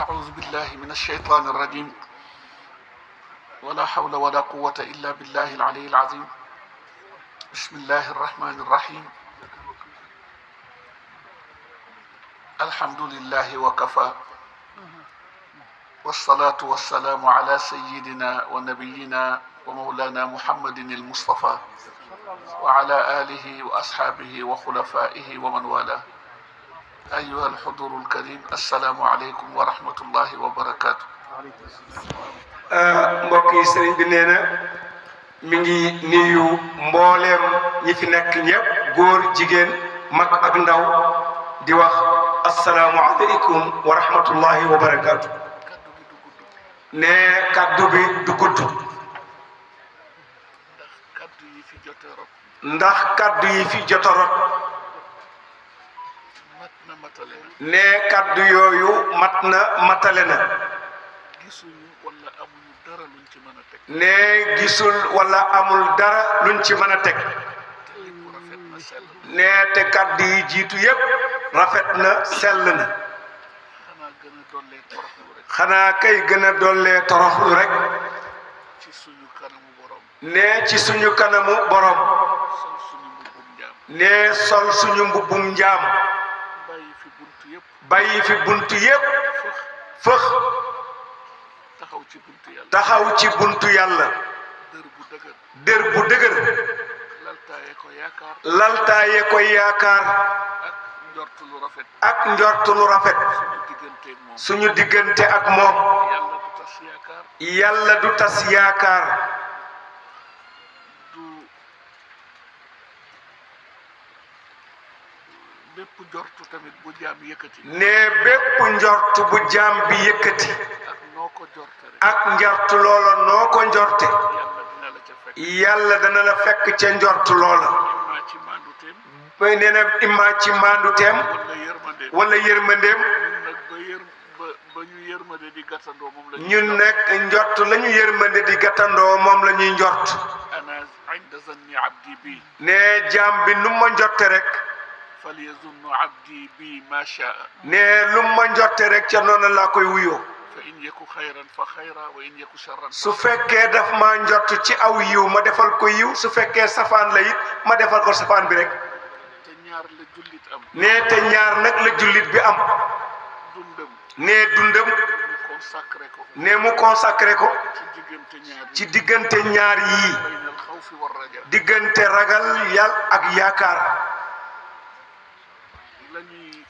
أعوذ بالله من الشيطان الرجيم ولا حول ولا قوة إلا بالله العلي العظيم بسم الله الرحمن الرحيم الحمد لله وكفى والصلاة والسلام على سيدنا ونبينا ومولانا محمد المصطفى وعلى آله وأصحابه وخلفائه ومن والاه أيها الحضور الكريم السلام عليكم ورحمة الله وبركاته. mbokk yi sëriñ bi nee na mi ngi nuyu mbooleem ñi fi nekk ñëpp góor jigéen mag ak ndaw di wax asalaamualeykum wa rahmatullahi wa barakaatu. ne kaddu bi du gudd. ndax kaddu yi fi jot a rot. ne kaddu yooyu mat na matale na. ne gisul wala amul dara luñ ci mën a teg. ne te kaddu yi jiitu yépp rafet na sell na. xanaa kay gën a dollee toroxlu rek. ne ci suñu kanamu borom. ne sol suñu mbubbum njaam. bàyyi fi buntu yépp fëx taxaw ci buntu yàlla. dër bu dëgër. laltaaye ko yaakaar. ak njort lu rafet. suñu diggante ak moom. yàlla du tas yaakaar. bépp njortu tamit bu jaam yëkkati. ne bépp njort bu jaam bi yëkkati. ak noo ko jorte rek. ak njort loola noo ko njorte. yàlla dana la fekk ca njort loola. imma ci maanduteem. mooy nee na imma ci maanduteem. wala yërmandeem. ba ñu yërmande di gàttandoo moom la ñun nag njort la ñu yërmande di gàttandoo moom la ñuy njort. ana inda zanni abdi bi. ne jaam bi nu ma njorte rek. falyazunnu abdi bi ma shaa. ne lu ma njorte rek ca noonu laa koy wuyoo. fa in yaku xayran fa xayra wa in yaku sharran. su fekkee daf ma njort ci aw yiw ma defal ko yiw su fekkee safaan la it ma defal ko safaan bi rek. te ñaar la jullit am. ne te ñaar nag la jullit bi am. dundam. ne dundam. mu consacré ko. ne mu consacré ko. ci diggante ci diggante ñaar ñaar yii. baynal xawfi war raja. diggante ragal yàlla ak yaakaar. la ñuy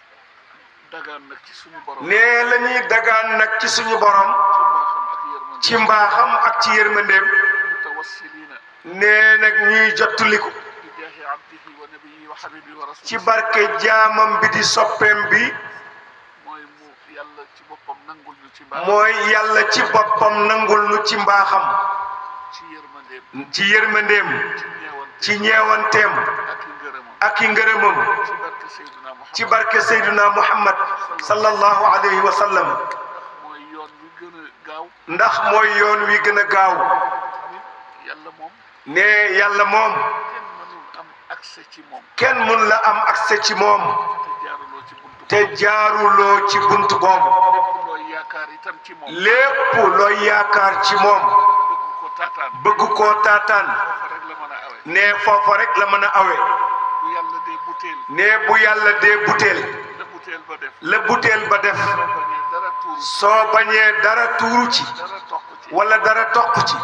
dagaan nag ci suñu borom. ne la ñuy dagaan nag ci suñu borom. ci mbaaxam ak ci yërmandeem. mutawassiliina. ne nag ñuy jottuliku. bi jaahi abdihi wa nabiyyi wa habibi wa rasuli. ci barke jaamam bi di soppeem bi. mooy mu yàlla ci boppam nangul ñu ci mbaaxam. mooy yàlla ci boppam nangul nu ci mbaaxam. ci yërmandeem. ci yërmandeem. ci ci ñeewanteem. ñeewanteem. ak i ngërëmam. ak i ngërëmam. ci barke Seydina Muhammad. ci barke Seydina Muhammad sallallahu alayhi wa sallam. mooy yoon wi gën a gaaw. ndax mooy yoon wi gën a gaaw. yàlla moom. ne yàlla moom. kenn mënul am accès ci moom. kenn mun la am accès ci moom. te jaaruloo ci buntu. te jaaruloo ci buntu boobu. lépp looy yaakaar itam ci moom. lépp looy yaakaar ci moom. bëgg ko taataan. bëgg koo taataan. foofa rek la mën a awe. ne foofa rek la mën a awe. bu yàlla dee butéel. ne bu yàlla dee butéel. la butéel ba def. la butéel ba def. soo bañee dara tuuru. soo bañee dara tuuru ci. dara toq ci. wala dara toq ci.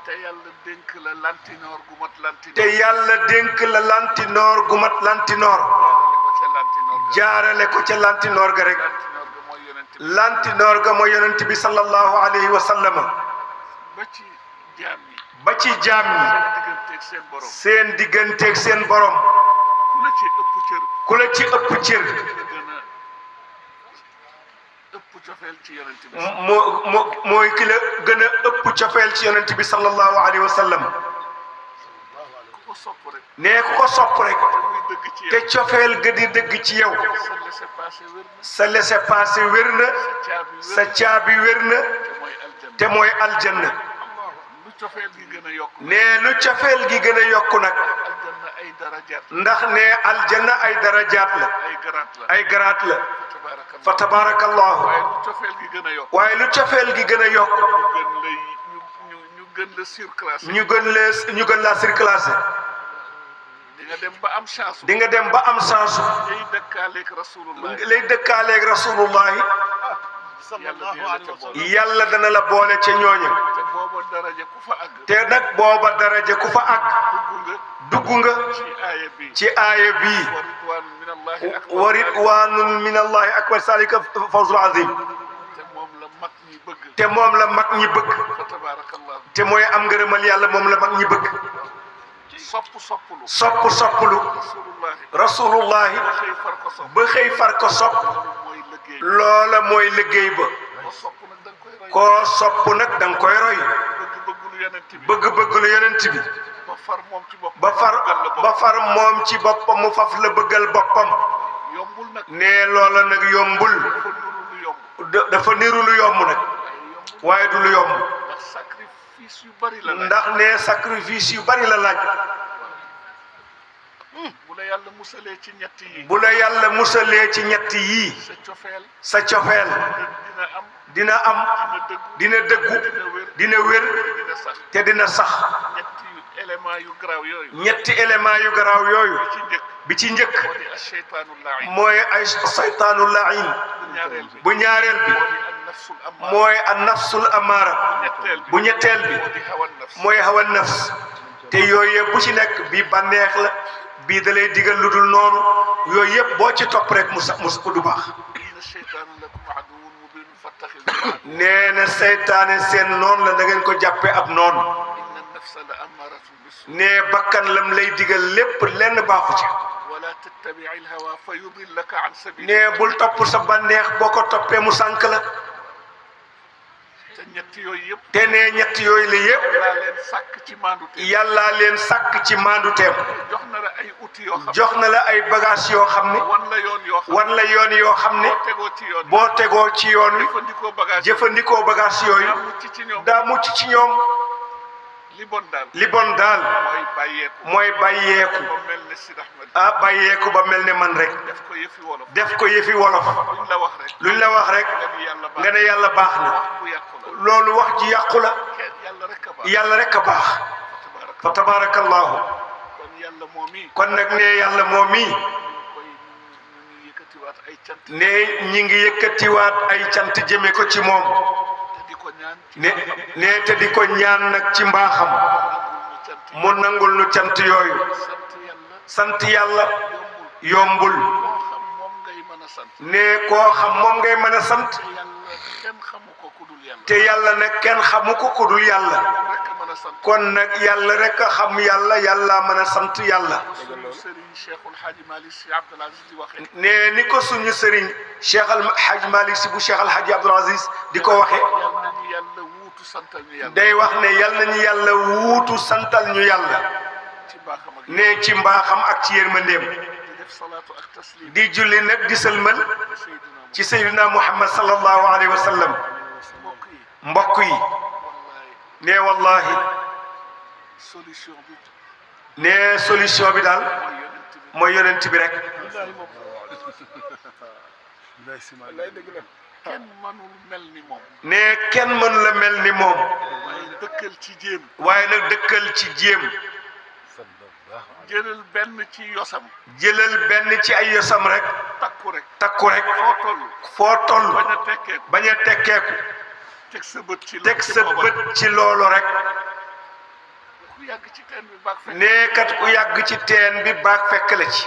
te yàlla dénk la lantinoor gu mat lantinoor. te yàlla dénk la lantinoor gu mat lantinoor. jaarale ko ca lantinoor jaarale ko ca lantinoor ga. ga rek. lantinoor ga mooy yonent bi. lantinoor ga mooy yonent bi sallallahu alayhi wa sallam. ba ci jaam yi. ba ci jaam ñi. digganteeg seen borom. seen digganteeg seen borom. ku la ci ëpp cër. ku la ci ëpp cër. nga gën a ëpp cofeel ci yonent bi. mooy ki la gën a ëpp cofeel ci yonent bi sallallahu alayhi wa sallam. ku ko sopp rek. nee ku ko sopp rek. te muy dëgg ci te yow. cofeel ga di dëgg ci yow. sa laissez-passer wér na. sa laissez-passer wér na. sa caabi wér sa na. caabi wér na. te mooy aljanna. te mooy aljanna. lu cofeel gi gën a yokk. nee lu cofeel gi gën a yokku nag. aljanna ay darajaat. ndax ne aljanna ay darajaat la. ay garaat la. ay garaat la. tabaarakallah. fa tabaarakallahu. waaye lu cofeel gi gën a yokk. waaye lu cofeel gi gën a yokk. ñu gën la surclassé. ñu gën la surclassé. di nga dem ba am chance. di nga dem ba am chance. lay dëkkaaleeg rasulullah. lay dëkkaaleeg rasulullahi. sallallahu alayhi wa sallam. yàlla dana la boole ca ñooñu. te booba daraja ku fa àgg. te nag booba daraja ku fa àgg. dugg nga. ci aaya bi. ci aaya bii. wa ridwaanun min allahi akbar. wa ridwaanun min allahi akbar zalika fawzul azim. te moom la mag ñi bëgg. te moom la mag ñi bëgg. fa tabaarakallah. te mooy am ngërëmal yàlla moom la mag ñi bëgg. soppulu. soppulu. rasulullahi. ba xëy far ko sopp. loola mooy liggéey ba. koo sopp nag da nga koy roy. bëgg-bëgg lu yonent bi. ba far moom ci boppam mu faf la bëggal boppam. ne loola nag yombul. dafa niru lu yomb nag. waaye du lu yomb. ndax ne sacrifice yu bari la laaj. bu la yàlla musalee ci ñett yi. bu la yàlla musalee ci ñett yii. sa cofeel. dina am. dina dëggu. dina wér. te dina sax. ñetti élément yu garaaw yooyu. ñetti élément yu garaaw yooyu. bi ci njëkk. mooy ay saytaanu lain. bu ñaareel bi. mooy an nafsul amaara. bu ñetteel bi. mooy hawa nafs. te yooyu yëpp bu ci nekk bii bànneex la. bii da lay digal lu dul noonu. yooyu yëpp boo ci topp rek mu du baax. nee na seytaane seen noonu la da ngeen ko jàppee ab noonu. nee bakkan lam lay digal lépp lenn baaxu ci. nee bul topp sa bànneex boo ko toppee mu sànk la. te nee ñett yooyu la yëpp. yàllaa leen sàkk ci maanduteem. jox na la ay bagages yoo xam ne. wan la yoon yoo xam ne. boo tegoo ci yoon wi. jëfandikoo bagages yooyu. daa mucc ci ñoom. li bon daal. mooy bàyyeeku. bàyyeeku ba mel ne man rek. def ko yëfi wolof. luñ la wax rek. nga ne yàlla baax na. loolu wax ji yàqu la. yàlla rek a baax. fa tabaarakallahu. kon nag ne yàlla moom mii. ne ñi ngi yëkkatiwaat ay cant jëme ko ci moom. ne te di ko ñaan nag ci mbaaxam. mu nangul nu cant yooyu. sant yàlla yombul. ne koo xam moom ngay mën a sant. te yàlla nag kenn xamu ko ku dul yàlla. kon nag yàlla rek a xam yàlla yàlla mën a sant yàlla. ne ni ko suñu sëriñ Cheikh Al Hadj Malick si bu Cheikh Al Hadj Abdoul Aziz di ko waxe day wax ne yal nañu yàlla wuutu santal ñu yàlla. ne ci mbaaxam ak ci yërmandeem. di julli nag di sëlmal ci sayyidina Muhammad sallallahu alayhi wa sallam. mbokk yi. ne wallahi. ne solution bi daal. mooy yonent bi rek. kenn mënul mel ni moom. ne kenn mënu la mel ni moom. waaye dëkkal ci jéem. waaye nag dëkkal ci jéem. jëlal benn ci yosam. jëlal benn ci ay yosam rek. takku rek. takku rek. foo toll. bañ a tekkeeku. teg sa bët ci loolu rek. ku yàgg ci teen bi baag fekk. nee kat ku yàgg ci teen bi baag fekk la ci.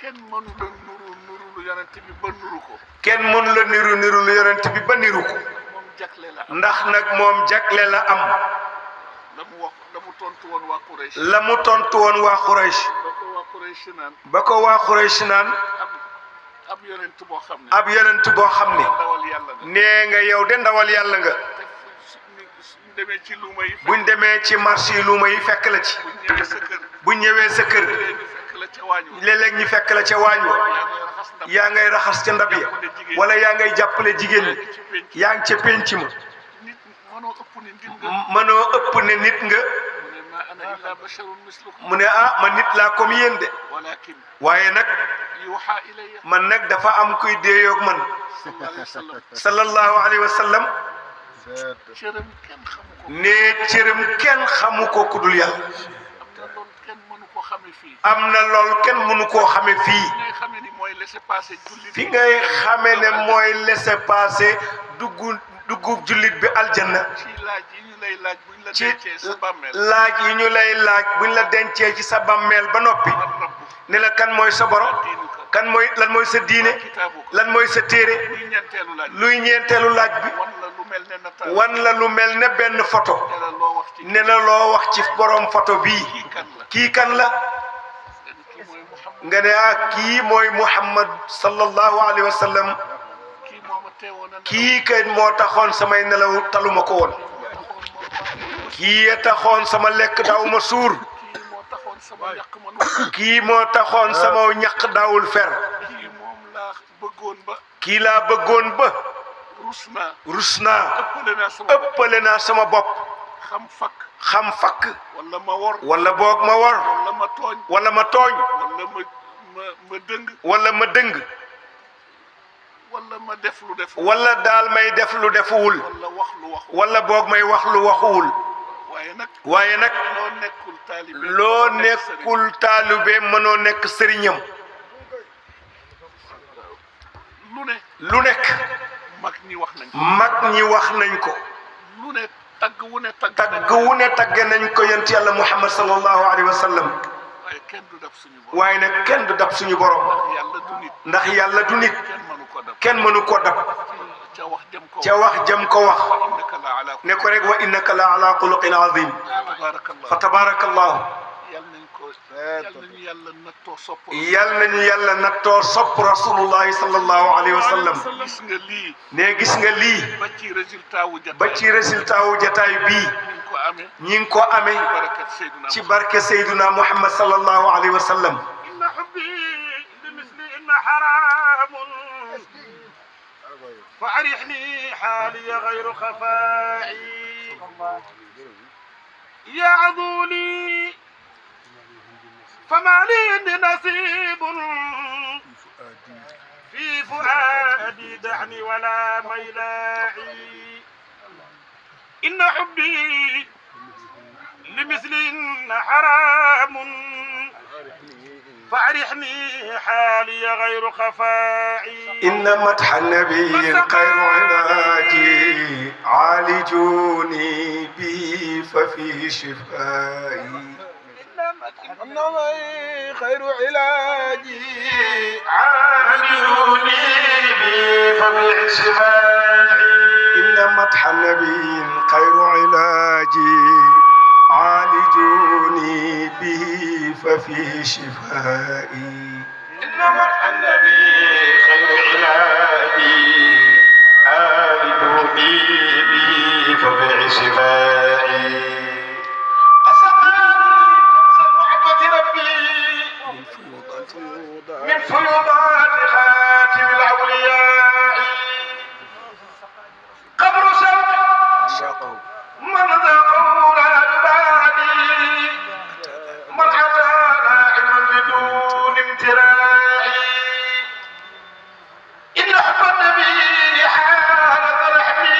kenn mënu la nuru lu yonent bi ba nuru ko. kenn mënu la niru lu yonent bi ba niru ko. moom jagle la am. ndax nag moom jagle la am. la mu tontu woon waa Quraysh. la mu tontu woon waa Quraysh. ba ko waa Quraysh naan. ab yonent boo xam ne. ab yonent boo xam ne. nee nga yow de ndawal yàlla nga. buñ demee ci marché yi luuma yi fekk la ci. buñ ñëwee sa kër. léeg-léeg ñu fekk la ca waañ wa. yaa ngay raxas ca ndab ya. wala yaa ngay jàppale jigéen ñi. yaa ngi ca penc ma. mënoo ëpp ne nit nga. mënoo ëpp ne nit nga. mu ne ma ana illa basharun mislukum. mu ne ah man nit laa comme yéen de. walakin. waaye nag. yuuxa ilayya. man nag dafa am kuy deeyoog man. sallallahu alayhi wa sallam. cëram kenn xamu ko. ne cëram kenn xamu ko ku dul yàlla. am na lool kenn mënu koo xame fii. fi ngay xame ne mooy laisser passer duggu jullit bi aljanna. ci laaj yi ñu lay laaj buñ la ci dencee sa bàmmeel. laaj yi ñu lay laaj buñ la dencee ci sa bàmmeel ba noppi. ne la kan mooy sa borom. kan mooy lan mooy sa diine. lan mooy sa téere. luy ñeenteelu laaj bi. wan la lu mel ne benn photo. ne la loo wax ci borom photo bii. kii kan la. nga ne ah kii mooy Muhammad sallallahu alayhi wa sallam. kii kay moo taxoon samay nelaw taluma ko woon. kii taxoon sama lekk daaw ma suur. kii moo taxoon sama ñaq daawul fer. kii laa bëggoon ba. rus naa. ëppale naa sama bopp. xam fakk. wala ma wor. wala boog ma wor. wala ma tooñ. wala ma tooñ. ma dëng. wala ma dëng. wala ma def lu def. wala daal may def lu defuwul. wala wax lu waxuwul. wala boog may wax lu waxuwul. waaye nag. loo nekkul taalibe. loo nekkul taalibe mënoo nekk sëriñam. lu nekk. mag ñi wax nañ ko. mag ñi wax nañ ko. lu ne tagg wu ne tagg. tagg wu ne tagg nañ ko yonent yàlla Muhammad sallallahu alayhi wa sallam. waaye kenn du dab suñu borom. waaye nag kenn du dab suñu borom. ndax yàlla du nit. kenn mënu ko dab. ca wax jëm ko wax. ne ko rek wa innaka la ala xuluqin azim. fa tabarakallahu. yal nañu yàlla nattoo sopp rasulullahi sallallahu alayhi wa sallam. gis nga lii. ne gis nga lii. ba ci résultat wu jataay bii. ñi ngi ko amee. ci barke Seydina Muhammad sallallahu alayhi wa sallam. فأرحني حالي غير خفائي يا عذولي فما لي نصيب في فؤادي دعني ولا ميلاعي إن حبي لمثل حرام فأرحني حالي غير خفائي إن مدح النبي خير علاجي عالجوني به ففيه شفائي النبي خير علاجي عالجوني به ففيه شفائي إن مدح النبي خير علاجي عالجوني به ففيه شفائي إن مدح النبي خير علاجي عالجوني به ففيه شفائي أسقاني كأس محبة ربي من فيوضات خاتم الأولياء قبر شوق من ذاقوا البادي من عطى ناعما بدون امتراء إن حب النبي حالة لحمي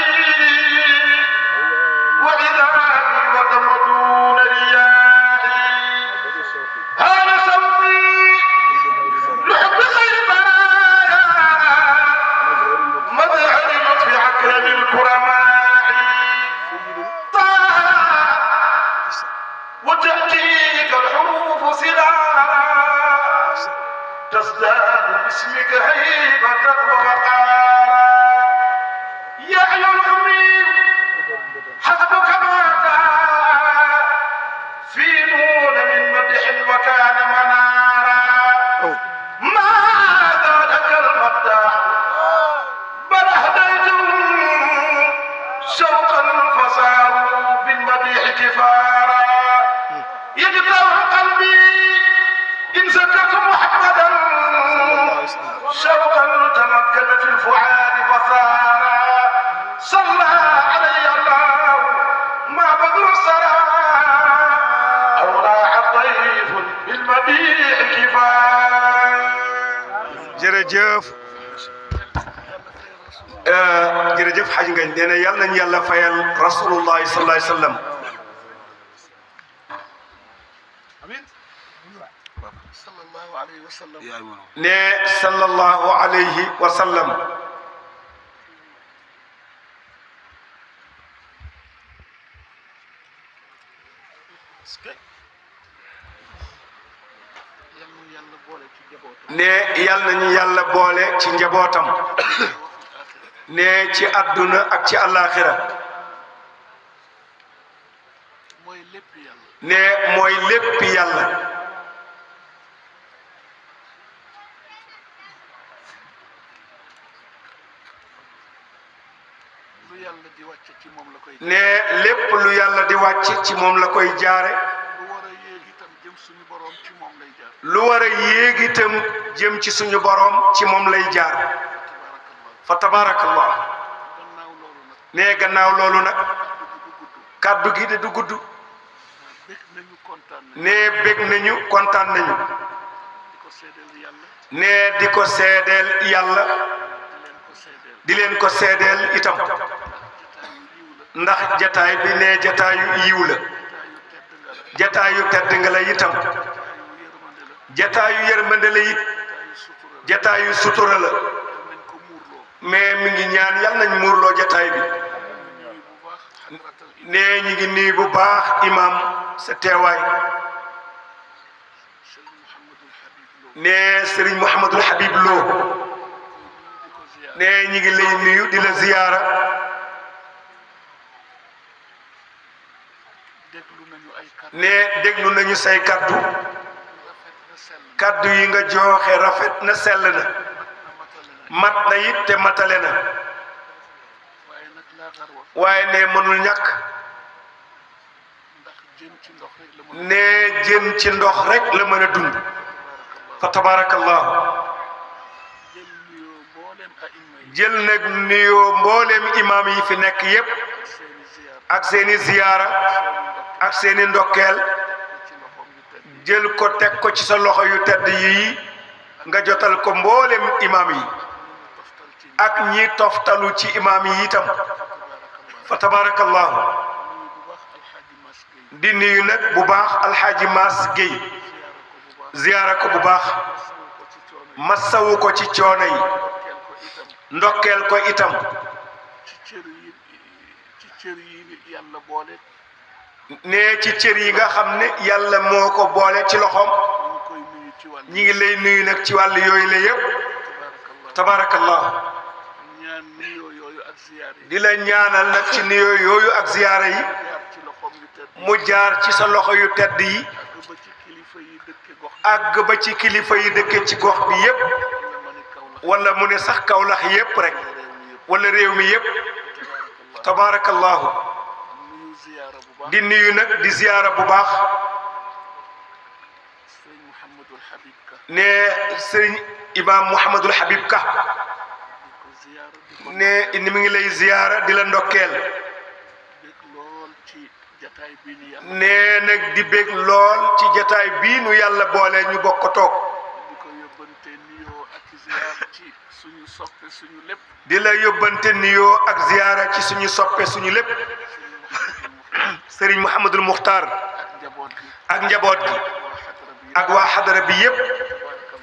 وعذابي ودم دون رياء هذا صوتي لحب خير برايا مظهر لطف أكرم الكرماء وتأتيك الحروف صغارا تزداد باسمك هيبة ووقارا يا أيها الأمين حسبك ما في نون من مدح وكان منارا ما ذلك المقدار بل أهديتهم شوقا فصاروا بالمديح كفارا يجبر قلبي إن ذكرت محمدا شوقا تمكن في الفؤاد فصارا صلى علي الله jërëjëf jërëjëf xaj ngañ nee na yàlla nañu yàlla fayal rasulullahi sallallahu alayhi wa sallam. sallallahu alayhi wa sallam. ne sallallahu alayhi wa sallam. ne yàlla nañu yàlla boole ci njabootam. ne ci àdduna ak ci àllaaxira. ne mooy lépp yàlla. ne lépp lu yàlla di wàcc ci moom la koy jaare. lu war a yéeg itam jëm ci suñu borom ci moom lay jaar. fa tabaarakallah. ne gannaaw loolu nag kàddu gi de du gudd. ne bég nañu kontaan nañu. ne di ko seedeel yàlla. di leen ko seedeel itam. ndax jataay bi ne jataayu yiw la. jataayu tedd nga la itam. jataayu yërmande la it. jataayu sutura la. mais mi ngi ñaan yal nañ muurloo jataay bi. ne ñi ngi nuyu bu baax imam sa teewaay. ne Serigne Mouhamadul Habib Lo. ne ñi ngi lay nuyu di la ziyaara. ne déglu nañu say kaddu. kaddu yi nga joxe rafet na sell na. mat na it te matale na. waaye ne mënul ñàkk. ne jën ci ndox rek la mën a dund. fa tabaarakallahu. jël nag nuyoo mbooleem imaam yi fi nekk yépp ak seeni ziyaara ak seeni ndokkeel jël ko teg ko ci sa loxo yu tedd yi nga jotal ko mbooleem imaam yi ak ñi toftalu ci imaam yi itam. fa tabaarakallahu. di nuyu nag bu baax alxaaji Maas Guèye ziyaara ko bu baax massawu ko ci coono yi ndokkeel ko itam. ne ci cër yi nga xam ne yàlla moo ko boole ci loxoom. ñi ngi lay nuyu nag ci wàll yooyu la yëpp. tabaarakallah. di la ñaanal nag ci nuyoo yooyu ak ziyaara yi mu jaar ci sa loxo yu tedd yi àgg ba ci kilifa yi dëkke ci gox bi yépp wala mu ne sax Kawlax yépp rek wala réew mi yépp. tabaarakallahu. di nuyu nag di ziyaara bu baax. ne sëriñ Imaam Mouhamadul Habib Ka. ne ni mi ngi lay ziyaara di la ndokkeel. ne nag di bég lool ci jataay bii nu yàlla boole ñu bokk toog. di la yóbbante nuyoo ak ziyaara ci suñu soppe suñu lépp. Serigne Mouhamadul Muxtaar ak njaboot gi ak waa xadara bi yépp.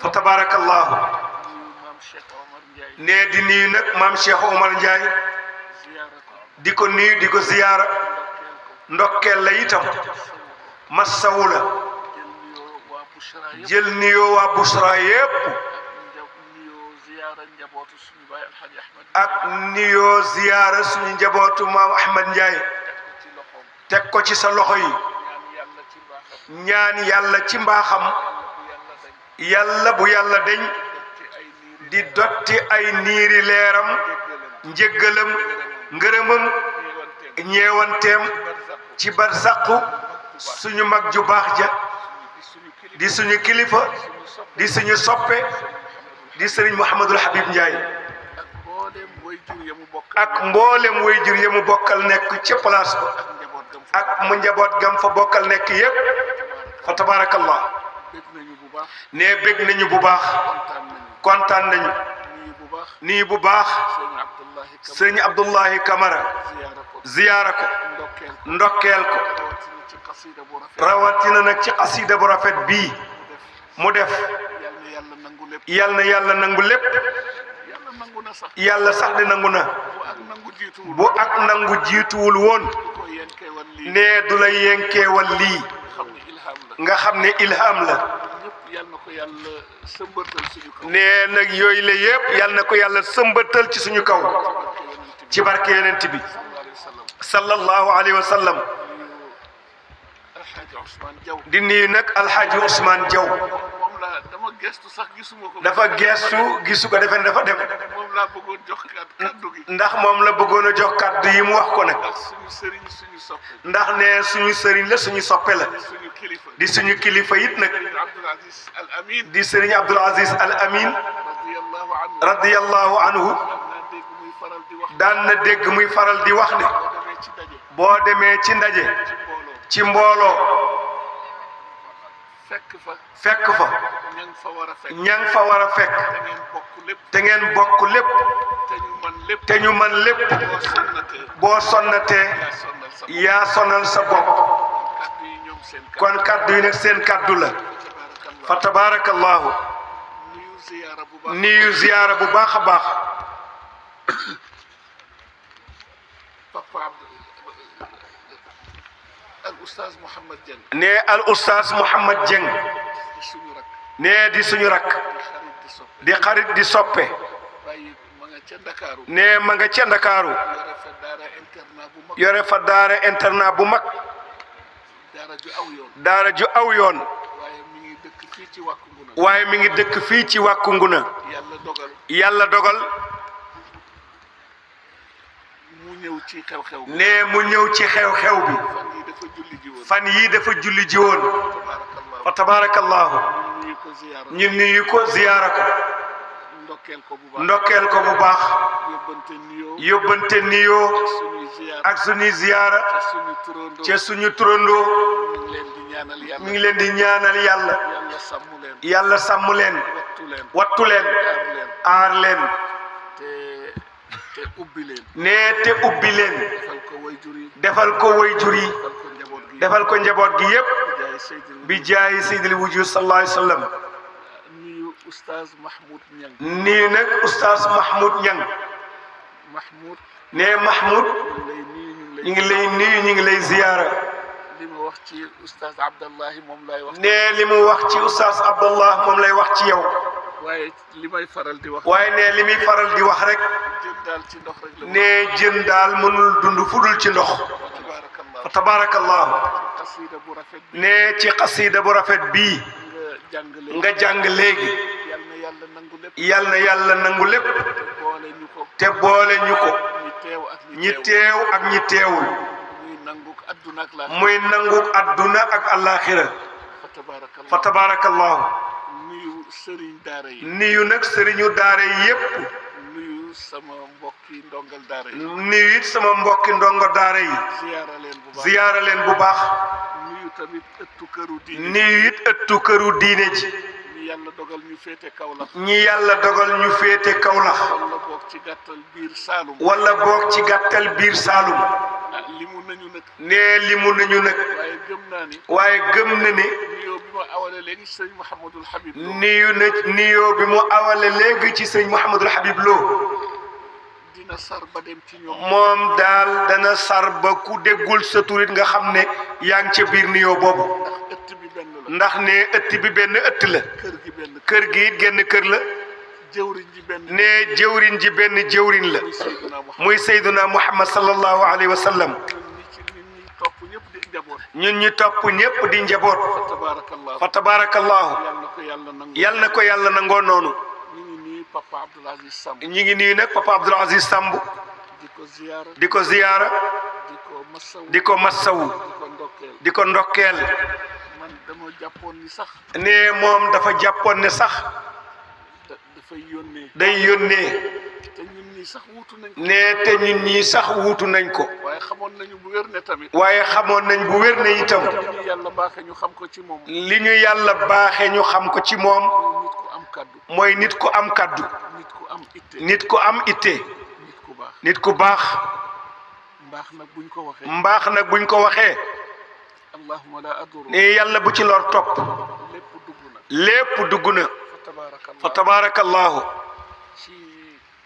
fa tabaarakallahu. ne di nuyu nag maam Cheikh Omar Ndiaye di ko nuyu di ko ziyaara ndokkeel la itam massawu la jël nuyoo waa Bushra yépp ak nuyoo ziyaara suñu njabootu maam Ahmad Ndiaye teg ko ci sa loxo yi ñaan yàlla ci mbaaxam yàlla bu yàlla deñ di dotti ay niiri leeram njëggalam ngërëmam ñeewanteem ci barsaqu suñu mag ju baax ja di suñu kilifa di suñu soppe di sëriñ Mouhamadul Habib Ndiaye ak mboolem wayjur ya mu bokkal nekk ca place ba ak mu njaboot gam fa bokkal nekk yépp. fa tabaarakallah. ne bég nañu bu baax kontaan nañu nii bu baax sëñ Abdullahi Camara ziyaara ko ndokkeel ko rawatina nag ci xasida bu rafet bii mu def yal na yàlla nangu lépp yàlla sax di nangu na bu ak nangu jiituwul woon ne du la yenkeewal lii nga xam ne ilham la nee nag yooyu la yëpp yal na ko yàlla sëmbatal ci suñu kaw ci barke yonent bi sallallahu alayhi wa sallam di nuyu nag alxaaji Ousmane Diaw dafa gestu gisu ko defe ne dafa dem ndax moom la bëggoon a jox kàddu yi mu wax ko nag ndax ne suñu sëriñ la suñu soppe la di suñu kilifa it nag di sëriñ Abdul Aziz Al Amin radiyallahu anhu daan na dégg muy faral di wax ne boo demee ci ndaje ci mbooloo fekk fa ña nga fa war a fekk te ngeen bokk lépp te ñu man lépp boo sonnatee yaa sonal sa bopp kon kaddu yi nag seen kaddu la fa tabarakallahu niyu ziyaara bu baax a baax ne al oustaz Mouhamad Dieng ne di suñu rakk di xarit di soppe ne ma nga ca Ndakaaru yore fa daara internat bu mag daara ju aw yoon waaye mi ngi dëkk fii ci Wàkku Nguna yàlla dogal ne mu ñëw ci xew-xew bi fan yii dafa julli ji woon fa tabarakallahu ñu nuyu ko ziyaara ko ndokkeel ko bu baax yóbbante nuyoo ak suñuy ziyaara ca suñu turandoo mi ngi leen di ñaanal yàlla yàlla sàmm leen wattu leen aar leen ne te ubbi leen defal ko wayjur yi defal ko njaboot gi yépp bi jaayi sayyidil wujud sallallahu alayhi wa sallam nii nag oustaz Mahmoud Niang ne Mahmoud ñu ngi lay nuyu ñu ngi lay ziyaara ne li mu wax ci oustaz Abdallah moom lay wax ci yow waaye li muy faral di wax rek ne jën daal mënul dund fudul ci ndox fa tabarakallahu ne ci xasida bu rafet bii nga jàng léegi yal na yàlla nangu lépp te boole ñu ko ñi teew ak ñi teewul muy nanguk adduna ak alaxira fa tabarakallahu nuyu nag sëriñu daara yi yépp nuyu sama mbokki ndongal daara yi nuyu it sama mbokki ndongo daara yi ziyaara leen bu baax nuyu tamit ëttu këru diine nuyu it ëttu këru diine ji ñi yàlla dogal ñu féete Kaolack wala boog ci gàttal biir Saalum limu nañu nag ne limu nañu nag waaye gëm na ni nuyoo bi mu awale léegi ci sëñ Mouhamadul Habib Lo dina sar ba dem ci ñoom moom daal dana sar ba ku déggul sa turit nga xam ne yaa ngi ca biir nuyoo boobu ndax ne ëtt bi benn ëtt la kër gi it genn kër la ne jëwriñ ji benn jëwriñ la muy Seyduna Muhammad sallallahu alayhi wa sallam ñun ñu topp ñépp di njaboot fa tabarakallahu yal na ko yàlla nangoo noonu ñi ngi nii nag papa Abdoul Aziz Samb di ko ziyaara di ko massawu di ko ndokkeel ne moom dafa jàppoon ne sax day yónnee ne te ñun ñii sax wuutu nañ ko waaye xamoon nañ bu wér ne itam li ñu yàlla baaxe ñu xam ko ci moom kaddu. mooy nit ku am kaddu. nit ku am itte. nit ku am itte. nit ku baax. nit ku baax. mbaax nag buñ ko waxee. mbaax nag buñ ko waxee. allahumma la aduru. ne yàlla bu ci lor topp. lépp dugg na. lépp dugg na. fa fa tabaarakallahu. ci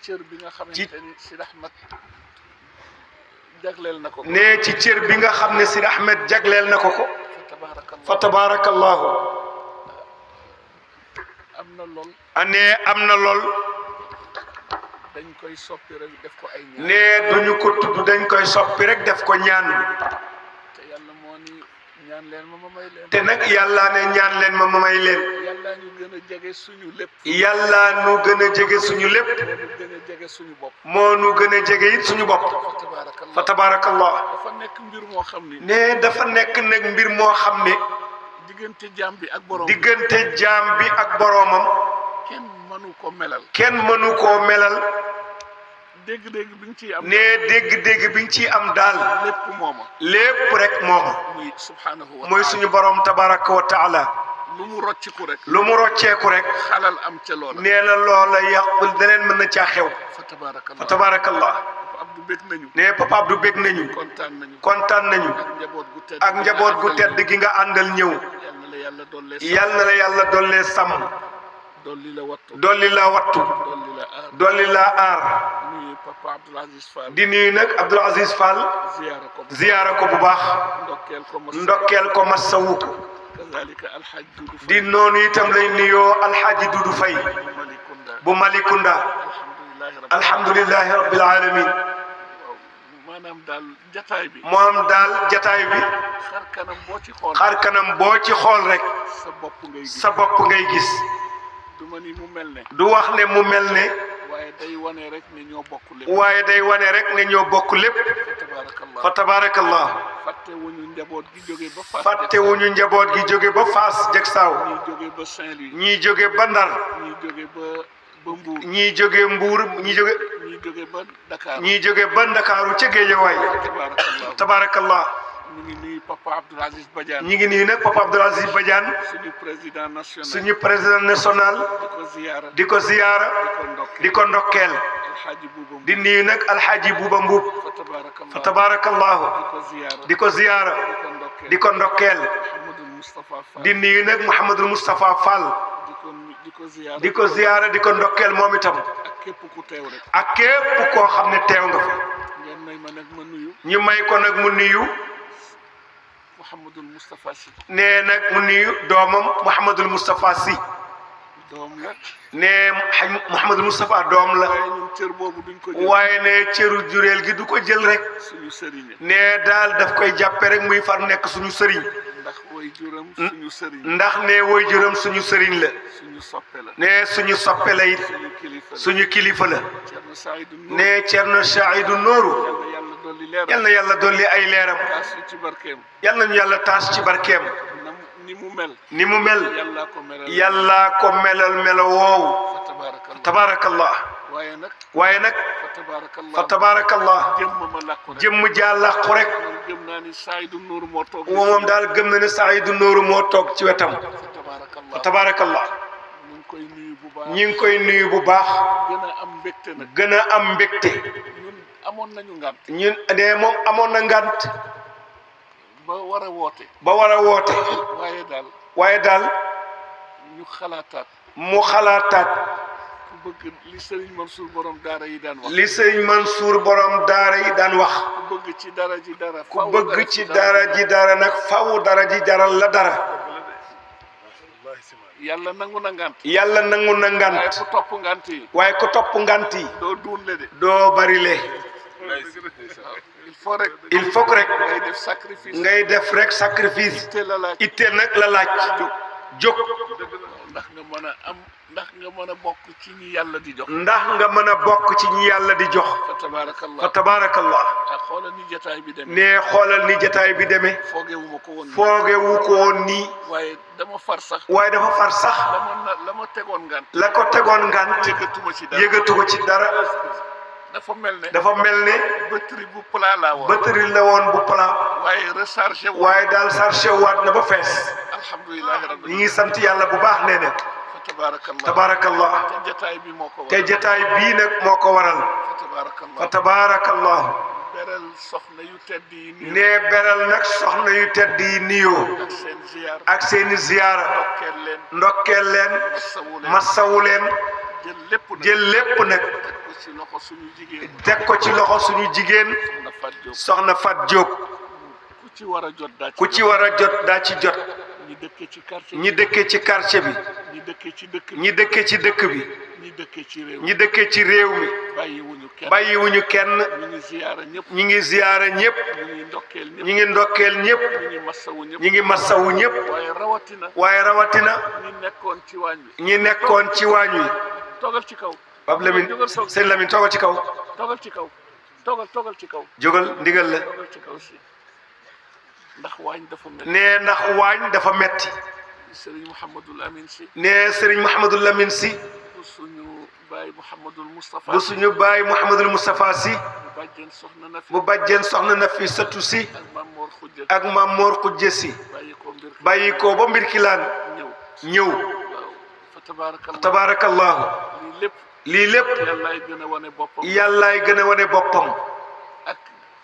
cër bi nga xamante ni Sidi Ahmed jagleel na ko. ne ci cër bi nga xam ne Sidi Ahmed jagleel na ko ko. fa tabaarakallahu. am na lool. ne am na lool. dañ koy soppi rek def ko ay ñaan. ne duñu ko tudd dañ koy soppi rek def ko ñaan. te yàlla moo ni ñaan leen ma may leen. te nag yàlla ne ñaan leen ma may leen. yàlla ñu gën a jege suñu lépp. yàlla nu gën a jege suñu lépp. moo nu gën a jege suñu bopp. moo nu gën a jege it suñu bopp. fa tabaarakallah. dafa nekk mbir moo xam ni. ne dafa nekk nag mbir moo xam ne. diggante jaam bi ak boroom. diggante jaam bi ak boroomam. kenn mënu ko melal. kenn mënu koo melal. dégg-dégg bi nga ciy am. ne dégg-dégg bi nga ciy am daal. lépp mooma. lépp rek mooma. muy subhanahu wa taala. mooy suñu borom tabaraka wa taala. lu mu rocciku rek. lu mu rocceeku rek. xalal am ca loola. nee na loola yàqul daneen mën na caa xew. fa tabaarakallah. fa tabaarakallah. Papa Abdou bég nañu. ne Papa Abdou bég nañu. kontaan nañu. kontaan nañu. ak njaboot gu tedd. ak njaboot gu tedd gi nga àndal ñëw. yal na la yàlla dollee. yal na la yàlla dollee sàmm. dolli la wattu. dolli la wattu. dolli la aar. dolli la aar. nuyu Papa Abdoul Aziz Fall. di nuyu nag Abdoul Aziz Fall. ziyaara ko. ziyaara ko bu baax. ndokkeel ko mos. ndokkeel ko masawu ko. kazalika alxaaj Dudu Faye. di noonu itam lay nuyoo alxaaji Dudu Faye. Malikunda. bu Malikunda. alhamdulilahi rabbil alamin. maanaam daal jataay bi. moom daal jataay bi. xar kanam boo ci xool. xar kanam boo ci xool rek. sa bopp ngay gis. sa bopp ngay gis. du ma ni mu mel ne. du wax ne mu mel ne. waaye day wane rek ne ñoo bokk lépp. waaye day wane rek ne ñoo bokk lépp. fa tabaarakallah. fàttewuñu njaboot gi jóge ba Fass. fàttewuñu njaboot gi jóge ba Fass Jaksaaw. ñii jóge ba Saint-Louis. ñii jóge ba Ndar. ñii jóge ba Mbour. ñii jóge Mbuur ñii jóge. ñii jóge ba Dakar. ñii jóge ba Ndakaaru ca Géejawaay. tabaarakallah. ñu ngi nuyu Papa Abdoul Aziz Badiane. ñu ngi nuyu nag Papa Abdoul Aziz Badiane. suñu président national. suñu président national. di ko ziyaara. di ko ziyaara. di ko ndokkeel. Alxaaji Buuba Mbuub. di nuyu nag Alxaaji Buuba Mbuub. fa tabaarakallahu. di ko ziyaara. di ko ndokkeel. di nuyu nag Mouhamadul Moustapha Fall. di ko ziyaara di ko ndokkeel moom itam. ak képp ku teew rek. ak képp koo xam ne teew nga fa. ngeen may ma nag ma nuyu. ñu may ko nag mu nuyu. Mouhamadul Moustapha Sy. nee nag mu nuyu doomam Mouhamadul Moustapha Sy. doom la. nee Mouhamadul Moustapha doom la. waaye ñun cër boobu duñ ko jël. waaye ne cëru jureel gi du ko jël rek. suñu sëriñ. nee daal daf koy jàppe rek muy far nekk suñu sëriñ. ndax woy juram suñu sëriñ. ndax ne woy juram suñu sëriñ la. suñu soppe la. nee suñu soppe la it. suñu kilifa la. nee Thierno Saïdou Nourou. yal na yàlla dolli ay leeram. yal nañu yàlla taas ci barkeem. ni mu mel. ni mu mel. yàllaa ko melal melo woowu. tabaarakallah. waaye nag. fa tabaarakallah. jëmm jaa làqu rek. moom daal gëm na ne Saïdou Nourou moo toog ci wetam. fa tabaarakallah. ñi ngi koy nuyu bu baax. gën a am mbégte nag. gën a am mbégte. ñun amoon nañu ngant. ñun de moom amoon na ngant. ba war a woote. waaye daal. ñu xalaataat. mu xalaataat. ku bëgg li Serigne Mansour borom daara yi daan wax. li Serigne Mansour borom daara yi daan wax. ku bëgg ci dara ji dara. ku bëgg ci dara ji dara nag faw dara ji jaral la dara. yàlla nangu na ngant. yàlla nangu na ngant. waaye ku topp ngant yi. waaye ku topp ngant yi. doo duunle de. doo bari le. il faut rek. ngay def sacrifice. ngay def rek sacrifice. itteel nag la laaj. jóg. ndax nga mën a am. ndax nga mën a bokk ci ñi yàlla di jox. ndax nga mën a bokk ci ñi yàlla di jox. fa tabaarakallah. xoolal ni jataay bi demee. nee xoolal ni jataay bi demee. foogewu ko woon nii. foogewu ko woon nii. waaye dafa far sax. la ma tegoon ngant. la ko tegoon ngant. yëgatu ko ci dara. dafa mel ne. batterie bu plat la woon. batterie la woon bu plat. waaye rechargé wu. waaye daal chargé waat na ba fees. alhamdulilah rabbil ñi ngi sant yàlla bu baax nee na. tabaarakallah te jataay bi moo ko waral te jataay bii nag moo ko waral fa tabaarakallah beral soxna yu tedd yi nuyoo ne beral nag soxna yu tedd yi nuyoo ak seen ziyaar ak seeni ziyaara ndokkeel leen massawu leen jël lépp nag teg ko ci loxo suñu jigéen teg ko ci loxo suñu jigéen soxna Fat Diop ku ci war a jot daa ci jot ñi dëkke ci quartier ñi dëkke ci quartier bi ñi dëkke ci dëkk bi ñi dëkke ci dëkk bi ñi dëkke ci réew ñi dëkke ci réew mi bàyyiwuñu kenn ñu ngi ziyaara ñëpp ñi ngi ziyaara ñëpp ñu ngi ndokkeel ñëpp ñi ngi ndokkeel ñëpp ñu ngi massawu ñëpp ñi ngi massawu ñëpp waaye rawatina ñi nekkoon ci waañ wi toogal ci kaw Pape Lamine sëñ Lamine toogal ci kaw toogal ci kaw toogal ci kaw jógal ndigal la toogal ci kaw si ndax waañ dafa metti ne ndax waañ dafa metti Serigne Mouhamadul Amin si ne Serigne Mouhamadul Lamine si bu suñu baay Mouhamadul Moustapha bu suñu baay Mouhamadul Moustapha si bu bàjjen soxna na fi bu bàjjen soxna na fi sëtu si ak Maam Mor Xujja ak Maam Mor Xujje si bàyyi ko ba mbir kilaan ñëw waaw fa tabaarakallahu lii lépp yàllaay gën a wane boppam yàllaay gën a wane boppam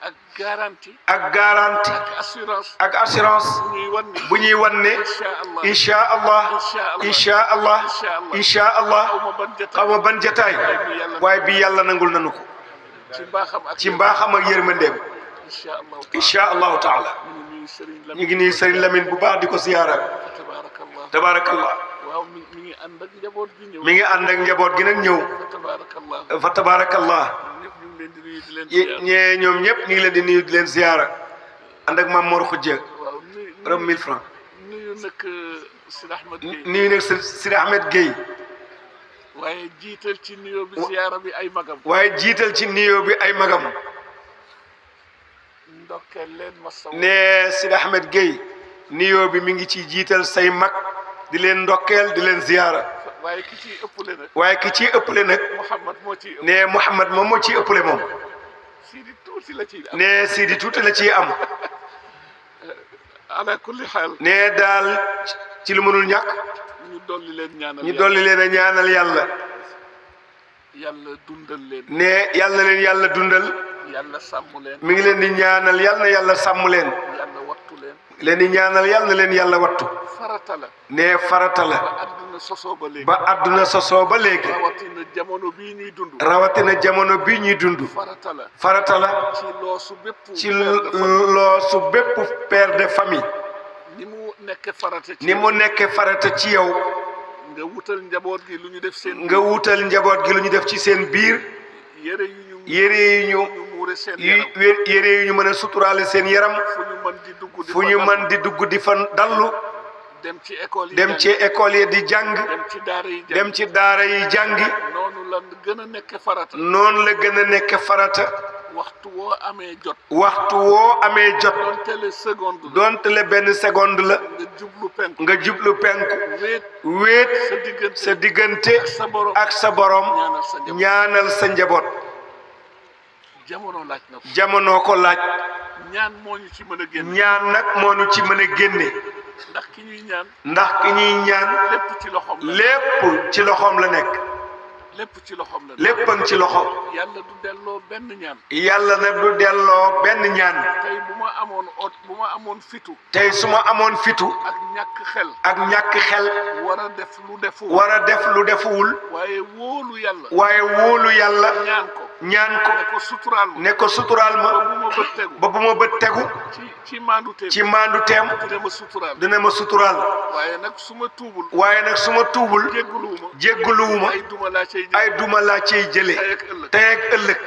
ak garantie ak garantie ak assurance bu ñuy wan ne incha allah xaw ma ban jataay waaye bi yàlla nangul nañu ko ci mbaaxam ak yërmandeem incha allahu taala ñu ngi nuyu Serigne Lamine bu baax di ko ziyaara tabaarakallah waaw mi ngi ànd ak njaboot gi ñëw mi ngi ànd ak njaboot gi nag ñëw fa tabaarakallah ñee ñoom ñëpp ñu ngi leen di nuyu di leen ziyaara ànd ak Maam Mor Xujja rom 1000 francs nuyu nag Sidi Ahmed Gueye nuyu nag Sidi Ahmed Gueye waaye jiital ci nuyoo bi ziyaara bi ay magam waaye jiital ci nuyoo bi ay magam ndokkeel leen masawu ne Sidi Ahmed Gueye nuyoo bi mi ngi ci jiital say mag di leen ndokkeel di leen ziyaara waaye ki ciy ëppale nag waaye ki ciy ëppale nag Mouhamad moo ciy ëpp ne Mouhamad moom moo ciy ëppale moom Sidi tuuti la ciy am ne Sidi tuuti la ciy am ala kulli xaal ne daal ci lu mënul ñàkk ñu dolli leen ñaanal ñu dolli leen a ñaanal yàlla yàlla dundal leen ne yàlla leen yàlla dundal yàlla sàmm leen mi ngi leen di ñaanal yàlla na yàlla sàmm leen yàlla wattu leen leen di ñaanal yàlla na leen yàlla wattu farata la ne farata la ba àdduna sosoo ba léegi ba àdduna sosoo ba léegi rawatina jamono bii ñuy dund rawatina jamono bii ñuy dund farata la ci loosu bépp ci loosu bépp père de famille ni mu nekke farata ci ni mu nekke farata ci yow nga wutal njaboot gi lu ñu def seen nga wutal njaboot gi lu ñu def ci seen biir yére yi ñu yére yi ñu mën a suturaale seen yaram fu ñu mën di dugg di fa dallu dem ci école yi di jàng dem ci daara yi jàngi noonu la gën a nekk farata noonu la gën a nekk farata waxtu woo amee jot donte le benn seconde la nga jublu penku wéet sa diggante ak sa borom ñaanal sa njaboot jamono ko laaj ñaan moo ñu ci mën a génne ñaan nag moo ñu ci mën a génne ndax ki ñuy ñaan lépp ci loxoom la nekk lépp a ngi ci loxoom yàlla du delloo benn ñaan yàlla nag du delloo benn ñaan tey bu ma amoon fitu tey su ma amoon fitu ak ñàkk xel war a def lu defuwul waaye wóolu yàlla ñaan ko ne ko suturaal ma ba bu ma bët tegu ci maandu teem dina ma suturaal waaye nag su ma tuubul jégguluwuma ay duma laa cay jële tey ak ëllëg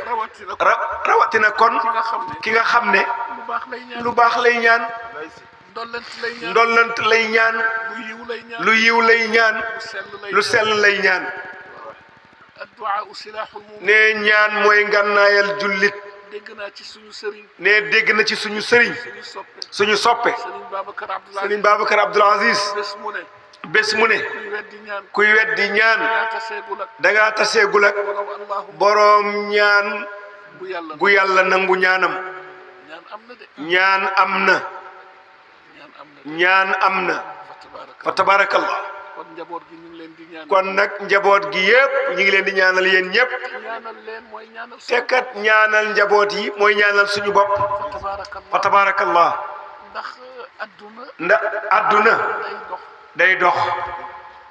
rawatina kon ki nga xam ne lu baax lay ñaan ndollant lay ñaan lu yiw lay ñaan lu sell lay ñaan ne ñaan mooy ngànnaayal jullit dégg naa ci suñu sëriñ ne dégg na ci suñu sëriñ suñu soppe Sëriñ Babacar Abdoul Aziz bés mu ne kuy weddi ñaan dangaa taseegul ak boroom ñaan gu yàlla nangu ñaanam ñaan am na fa tabarakallah kon njaboot gi ñu ngi leen di ñaanal. kon nag njaboot gi yëpp ñu ngi leen di ñaanal yéen ñëpp. ñaanal leen mooy ñaanal. te kat ñaanal njaboot yi mooy ñaanal suñu bopp. fa tabaarakallah. ndax adduna. day dox.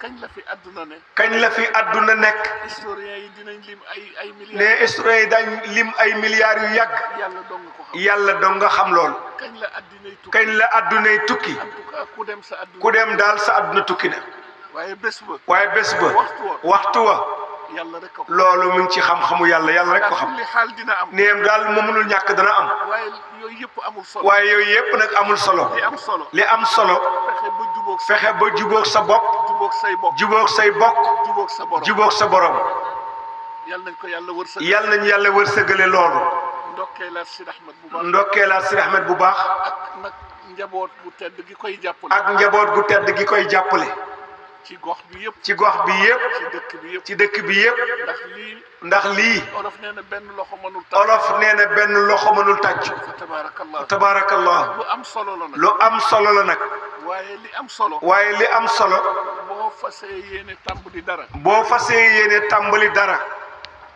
kañ la fi adduna ne. kañ la fi adduna nekk. historiens yi dinañ lim ay milliards. ne historiens yi dañ lim ay milliards yu yàgg. yàlla dong nga xam lool. kañ la addunay tukki. kañ la addunay tukki. en tout cas ku dem sa adduna. ku dem daal sa adduna tukki na. waaye bés ba. waxtu wa. yàlla rek ko. loolu mu ngi ci xam-xamu yàlla rek ko xam. li xaal dina am. neem daal moom mënul ñàkk dana am. waaye yooyu yëpp amul solo. waaye yooyu yëpp nag amul solo. li am solo. fexe ba jubóog sa bopp. jubóog say bokk. jubóog say bokk. jubóog sa borom. yàlla nañ ko yàlla wërsëgale. yàlla nañ yàlla wërsëgale loolu. ndokkeelaat Sidi Ahmed bu baax. ndokkeelaat Sidi Ahmed bu baax. ak nag njaboot gu tedd gi koy jàppale. ak njaboot gu tedd gi koy jàppale. ci gox bi yëpp. ci gox bi yëpp. ci dëkk bi yëpp. ci dëkk bi yëpp. ndax lii. olof nee na benn loxo mënul tàcc. olof nee na benn loxo mënul tàcc. tabaarakallah. lu am solo la nag. lu am solo la nag. waaye li am solo. waaye li am solo. boo fasee yéene tàmbali dara. boo fasee yéene tàmbali dara.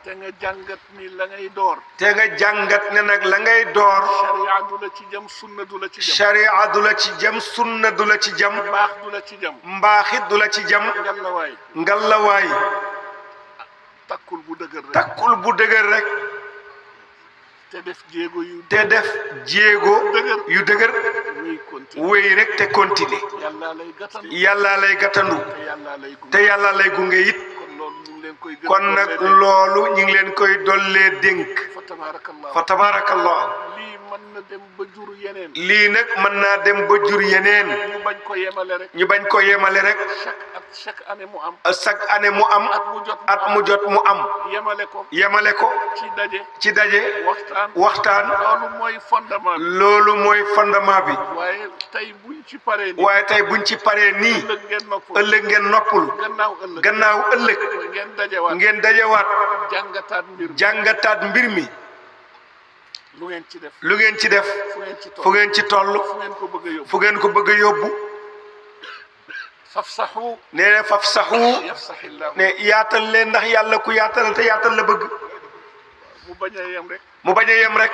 te nga jàngat ni la ngay door. te nga jàngat ne nag la ngay door. sharia du la ci jëm sunna du la ci jëm. sharia du la ci jëm sunna du la ci jëm. mbaax du la ci jëm. mbaaxit du la ci jëm. ngallawaay. takkul bu dëgër rek. takkul bu dëgër rek. te def jéego yu dëgër. wéy rek te continuer. yàlla lay gàttandu. te yàlla lay gunge it. kon nag loolu ñu ngi leen koy dollee dénk. fa tabaarakallah. lii mën na dem ba jur yeneen. lii nag mën naa dem ba jur yeneen. ñu bañ ko yemale rek. chaque année mu am. chaque année mu am. at mu jot mu am. yemale ko. ci daje. waxtaan. loolu mooy fondement bi. waaye tey buñ ci paree nii. ëllëg ngeen noppalu. gannaaw ëllëg. ngeen dajewaat. jàngataat mbir mi. lu ngeen ci def. fu ngeen ci toll. fu ngeen ko bëgg a yóbbu. fafsaxu. nee na fafsaxu. ne yaatal leen ndax yàlla ku yaatal te yaatal la bëgg. mu bañ a yem rek.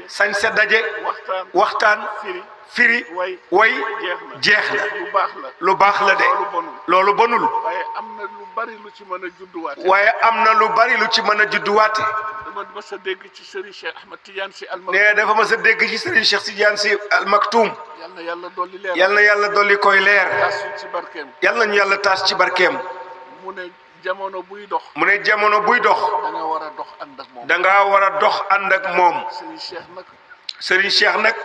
sañ se daje. waxtaan. firi. way jeex na. lu baax la de. loolu bonul. waaye am na lu bari lu ci mën a judduwaate. dama mas a dégg ci Serigne Cheikh Ahmed Tidiane Sy Al Maktoum. nee dafa mas a dégg ci Serigne Cheikh Tidiane Sy Al Maktoum. yal na yàlla dolli leer. yal na yàlla dolli koy leer. yal nañu yàlla taas ci barkeem. mu ne jamono buy dox. da nga war a dox ànd ak moom. da nga war a dox ànd ak moom. Serigne Cheikh nag.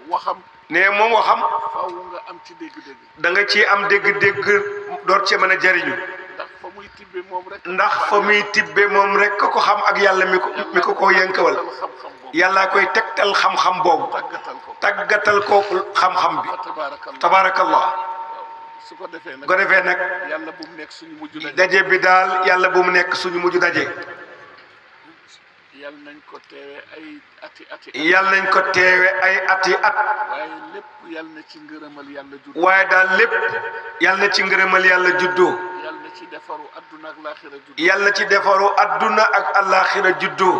waxam. nee moom waxam. faaw nga am ci dégg-dégg. da nga ci am dégg-dégg door cee mën a jariñu. ndax fa muy tibbe moom rek ko xam ak yàlla mi ko yënkawal. yàllaa koy tegtal xam-xam boobu. tàggatal ko xam-xam bi. tabaarakallah. su ko defee nag. yàlla bu mu nekk suñu mujj daje. daje bi daal yàlla bu mu nekk suñu mujj daje. yàlla nañ ko teewe ay ati at. yàlla nañ ko teewe ay ati at. waaye lépp yàlla na ci ngërëmal yàlla juddoo. waaye daal lépp yàlla na ci ngërëmal yàlla juddoo. yàlla na ci defaru adduna ak laaxira juddoo. yàlla na ci defaru adduna ak alaaxira juddoo.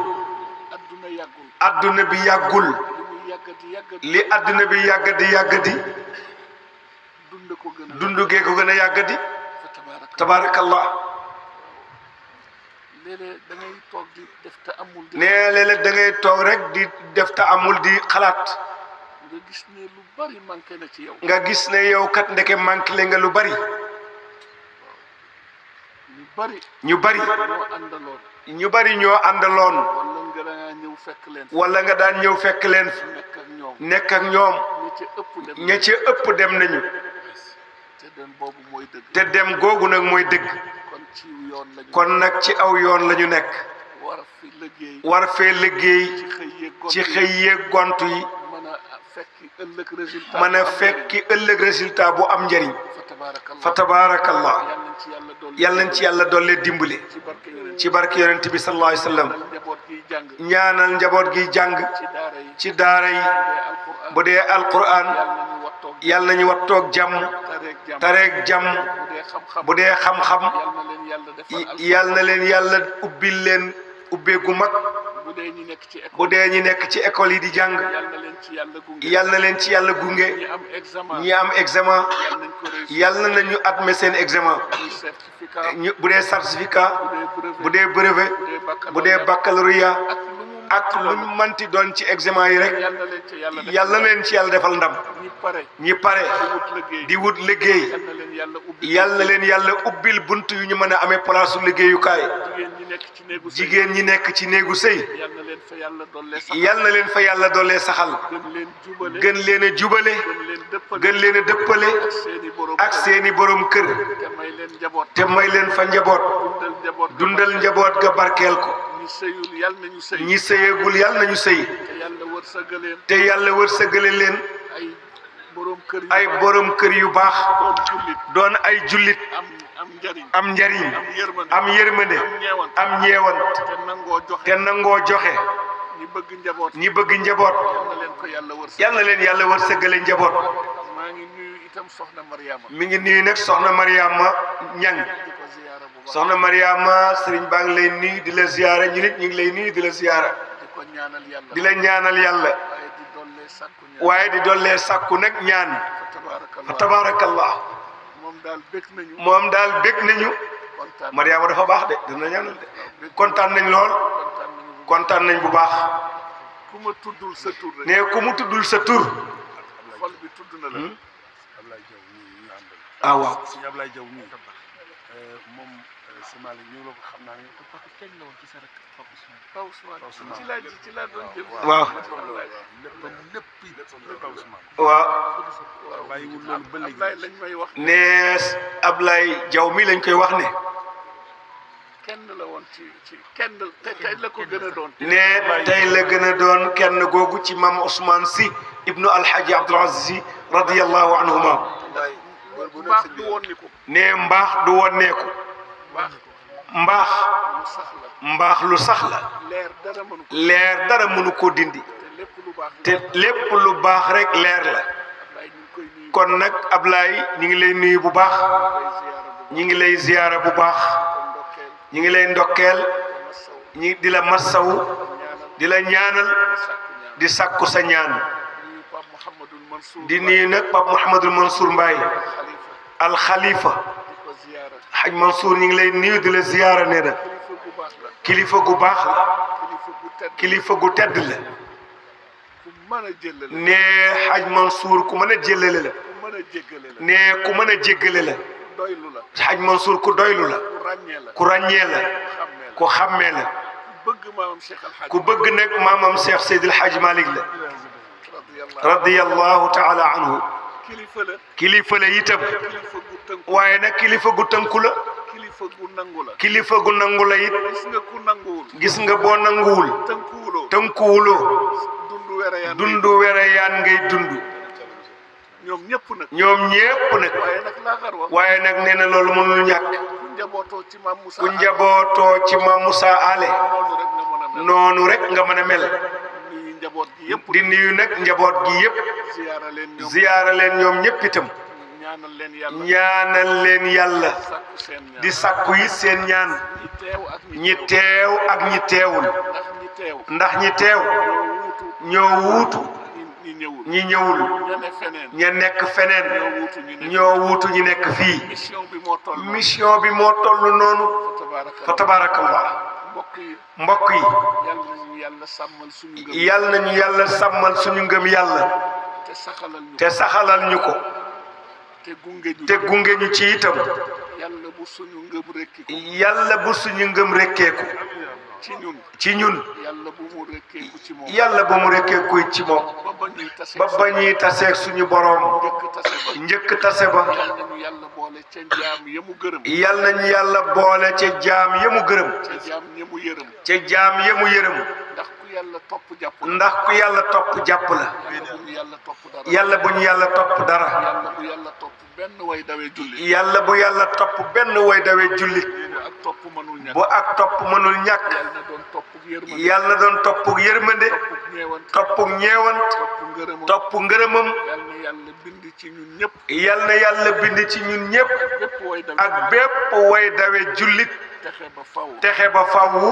adduna yàggul. adduna bi yàggul. li adduna bi yàggadi. dund gee ko gën a yàggadi. tabaarakallah. léeg-léeg da ngay toog di def te amul. nee léeg-léeg da ngay toog rek di def te amul di xalaat. nga gis ne lu bari manqué na ci yow. nga gis ne yow kat ndeke manqué le nga lu bari. ñu bari. ñu bari ñoo àndaloon. wala nga daan ñëw fekk leen. nekk ak ñoom. ña ca ëpp dem nañu. te dem googu nag mooy dëgg. kon nag ci aw yoon la ñu nekk. war fee liggéey. ci xëy yeeg gontu yi. mën a fekki ëllëg résultat bu am njëriñ. fa tabaarakallah. yal nañ ci yàlla dolli dimbali. ci barke yonent bi sallallahu alayhi wa sallam. ñaanal njaboot gi jàng. ci daara yi. bu dee alquran. yal nañu wattoog jàmm tareeg jàmm bu dee xam-xam yal na leen yàlla ubbil leen ubbeegu mag bu dee ñi nekk ci école yi di jàng yal na leen ci yàlla gunge ñi am examen yal nañu admet seen examen bu dee certificat bu dee brevet bu dee baccalauréat ak lu ñu manti doon ci examen yi rek yàlla leen ci yàlla defal ndam ñi pare di wut liggéey yàlla na leen yàlla ubbil bunt yu ñu mën a amee place su liggéeyukaay jigéen ñi nekk ci néegu sëy yàlla na leen fa yàlla dollee saxal gën leen a jubale gën leen a dëppale ak seeni borom kër te may leen fa njaboot dundal njaboot ga barkeel ko ñi sëyagul yàlla nañu sëy te yàlla wërsëgale leen ay borom kër yu baax doon ay jullit am njariñ am yërmande am ñeewant te nangoo joxe ñi bëgg njaboot yàlla na leen yàlla wërsëgale njaboot mi ngi nuyu nag soxna Mariama Ñang soxna Mariama sëriñ baa ngi lay nuyu di la ziyaara ñu nit ñu ngi lay nuyu di la ziyaara di la ñaanal yàlla waaye di dollee sàkku nag ñaan fa tabaarakallah moom daal bég nañu Mariama dafa baax de dina ñaanal de kontaan nañ lool kontaan nañ bu baax ne ku mu tuddul sa tur ah waaw waaw waaw ne Ablaye Diaw mi lañ koy wax ne ne tey la gën a doon kenn googu ci maam Ousmane Sy ibnu Alhaji Abdoul Aziz Sy radiyallahu anhuma ne mbaax du wonneeku mbaax lu sax la leer dara mënu ko dindi te lépp lu baax rek leer la kon nag Ablaye ñu ngi lay nuyu bu baax ñu ngi lay ziyaara bu baax ñu ngi lay ndokkeel ñi di la massawu di la ñaanal di sàkku sa ñaan di nuyu nag Pape Mouhamadul Mansour Mbaye al Khalifa Haj Mansour ñu ngi lay nuyu di la ziyaara nee na kilifa gu baax la kilifa gu tedd la ne Haj Mansour ku mën a jëllale la ne ku mën a jéggale la Haj Mansour ku doylu la ku ràññee la ku xàmmee la ku bëgg nag maamam Cheikh Seydil Hadj Malick la radiyallahu taala anhu kilifa la itam waaye nag kilifa gu tënku la kilifa gu nangu la it gis nga boo nanguwul tënkuwuloo dundu wereyaan ngay dund ñoom ñépp nag waaye nag nee na loolu mënul ñàkk ku njabootoo ci Maam Moussa Ale noonu rek nga mën a mel di nuyu nag njaboot gi yépp ziyaara leen ñoom ñépp itam ñaanal leen yàlla di sakku yi seen ñaan ñi teew ak ñi teewul ndax ñi teew ñoo wuutu ñi ñëwul ña nekk feneen ñoo wuutu ñi nekk fii mission bi moo toll noonu fa tabaarakallah mbokk yi yal nañu yàlla sàmmal suñu ngëm yàlla te saxalal ñu ko te gunge ñu ci itam yàlla bu suñu ngëm rekkeeku ci ñun yàlla bu mu rekkeeku ci moom ba ba ñuy taseeg suñu boroom njëkk tase ba yal nañu yàlla boole ca jaam ya mu gërëm ca jaam ya mu yërëm ndax ku yàlla topp jàpp la yàlla bu ñu yàlla topp dara yàlla bu yàlla topp benn way dawee jullit bu ak topp mënul ñàkk yàlla na doon topp yërmande topp ñeewant topp ngërëmam yal na yàlla bind ci ñun ñëpp ak bépp way dawe jullit texe ba fawwu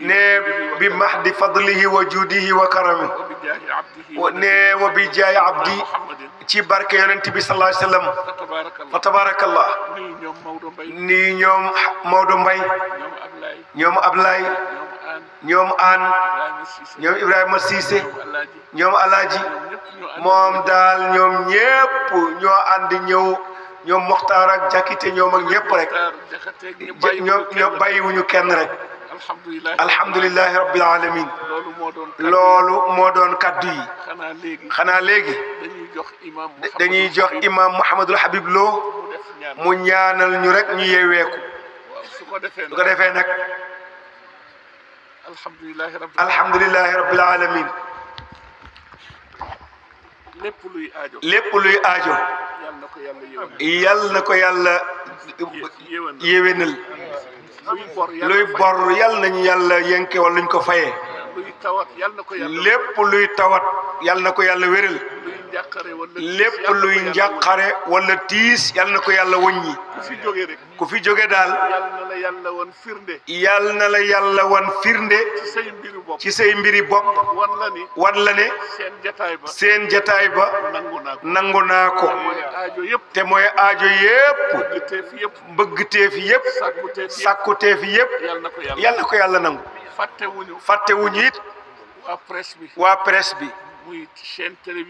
ne bi mahdi fadlihi wa juudihi wa karami ne wa bi jaayi abdi ci barke yonent bi sallallahu alayhi wa sallam fa tabarakallah nii ñoom Maodo Mbaye ñoom Ablaye ñoom Aan ñoom Ibrahima Cissé ñoom Alaaji moom daal ñoom ñépp ñoo ànd ñëw ñoom Mokhtar ak Jakite ñoom ak ñépp rek ñoo bàyyiwuñu kenn rek alhamdulillahi rabbil alamin loolu moo doon kaddu yi xanaa léegi dañuy jox imam Mouhamadul Habib Lo mu ñaanal ñu rek ñu yeeweeku su ko defee nag alhamdulillahi rabbil alamin lépp luy aajo yal na ko yàlla yéwénal luy bor yal nañu yàlla yenke wala luñ ko fayee lépp luy tawat yal na ko yàlla wéral lépp luy njàqare wala tiis yal na ko yàlla wëññi ku fi jóge daal yal na la yàlla wan firnde ci say mbiri bopp wan la ne seen jataay ba nangu naa ko te mooy aajo yépp bëggteef yépp sàkkuteef yépp yal na ko yàlla nangu fàttewuñu it waa presse bi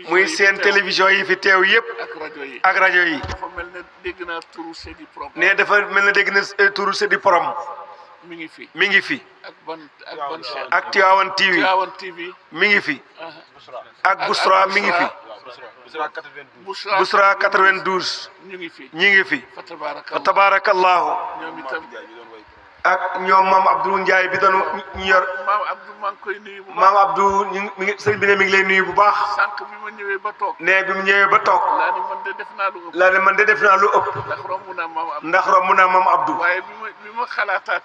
muy seen télévision yi fi teew yépp ak rajo yi ne dafa mel ne dégg na turu Sedi Prom mi ngi fi ak Tivaouane TV mi ngi fi ak Bousra mi ngi fi Bousra 92 ñi ngi fi fa tabarakallahu ak ñoom maam Abdou Ndiaye bi doon ñu yor maam Abdou mi ngi sëriñ bi ne mi ngi lay nuyu bu baax ne bi mu ñëwee ba toog laa ne man de def naa lu ëpp ndax romb naa maam Abdou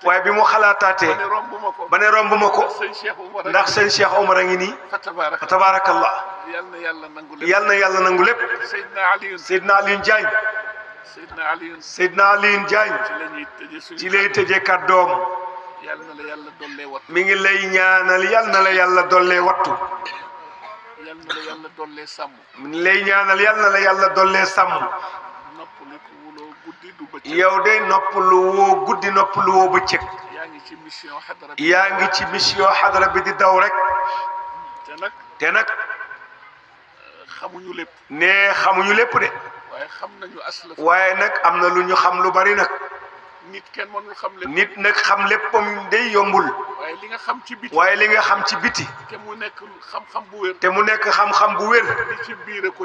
waaye bi mu xalaataatee ba ne romb ma ko ndax sëñ Cheikh Omar a ngi nii fa tabarakallah yal na yàlla nangu lépp Seydina Alioune Diagne Seydina Alioune Diagne ci lay tëjee kàddoom mi ngi lay ñaanal yal na la yàlla dollee wattu mi ngi lay ñaanal yal na la yàlla dollee sàmm yow de noppalu woo guddi noppalu woo bëccëg yaa ngi ci mission xadara bi di daw rek te nag ne xamuñu lépp de waaye nag am na lu ñu xam lu bari nag nit nag xam léppam day yombul waaye li nga xam ci biti te mu nekk xam-xam bu wér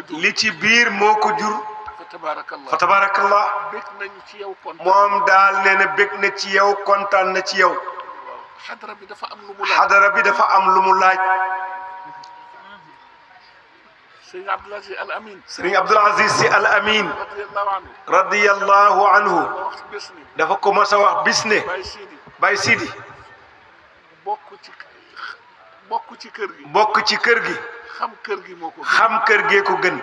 li ci biir moo ko jur fa tabarakallah moom daal nee na bég na ci yow kontaan na ci yow xadara bi dafa am lu mu laaj Sëriñ Abdul Aziz Sy Al Amin radiyallahu anhu dafa commencé wax bis ne Baye Sidi bokk ci kër gi xam kër gee ko gën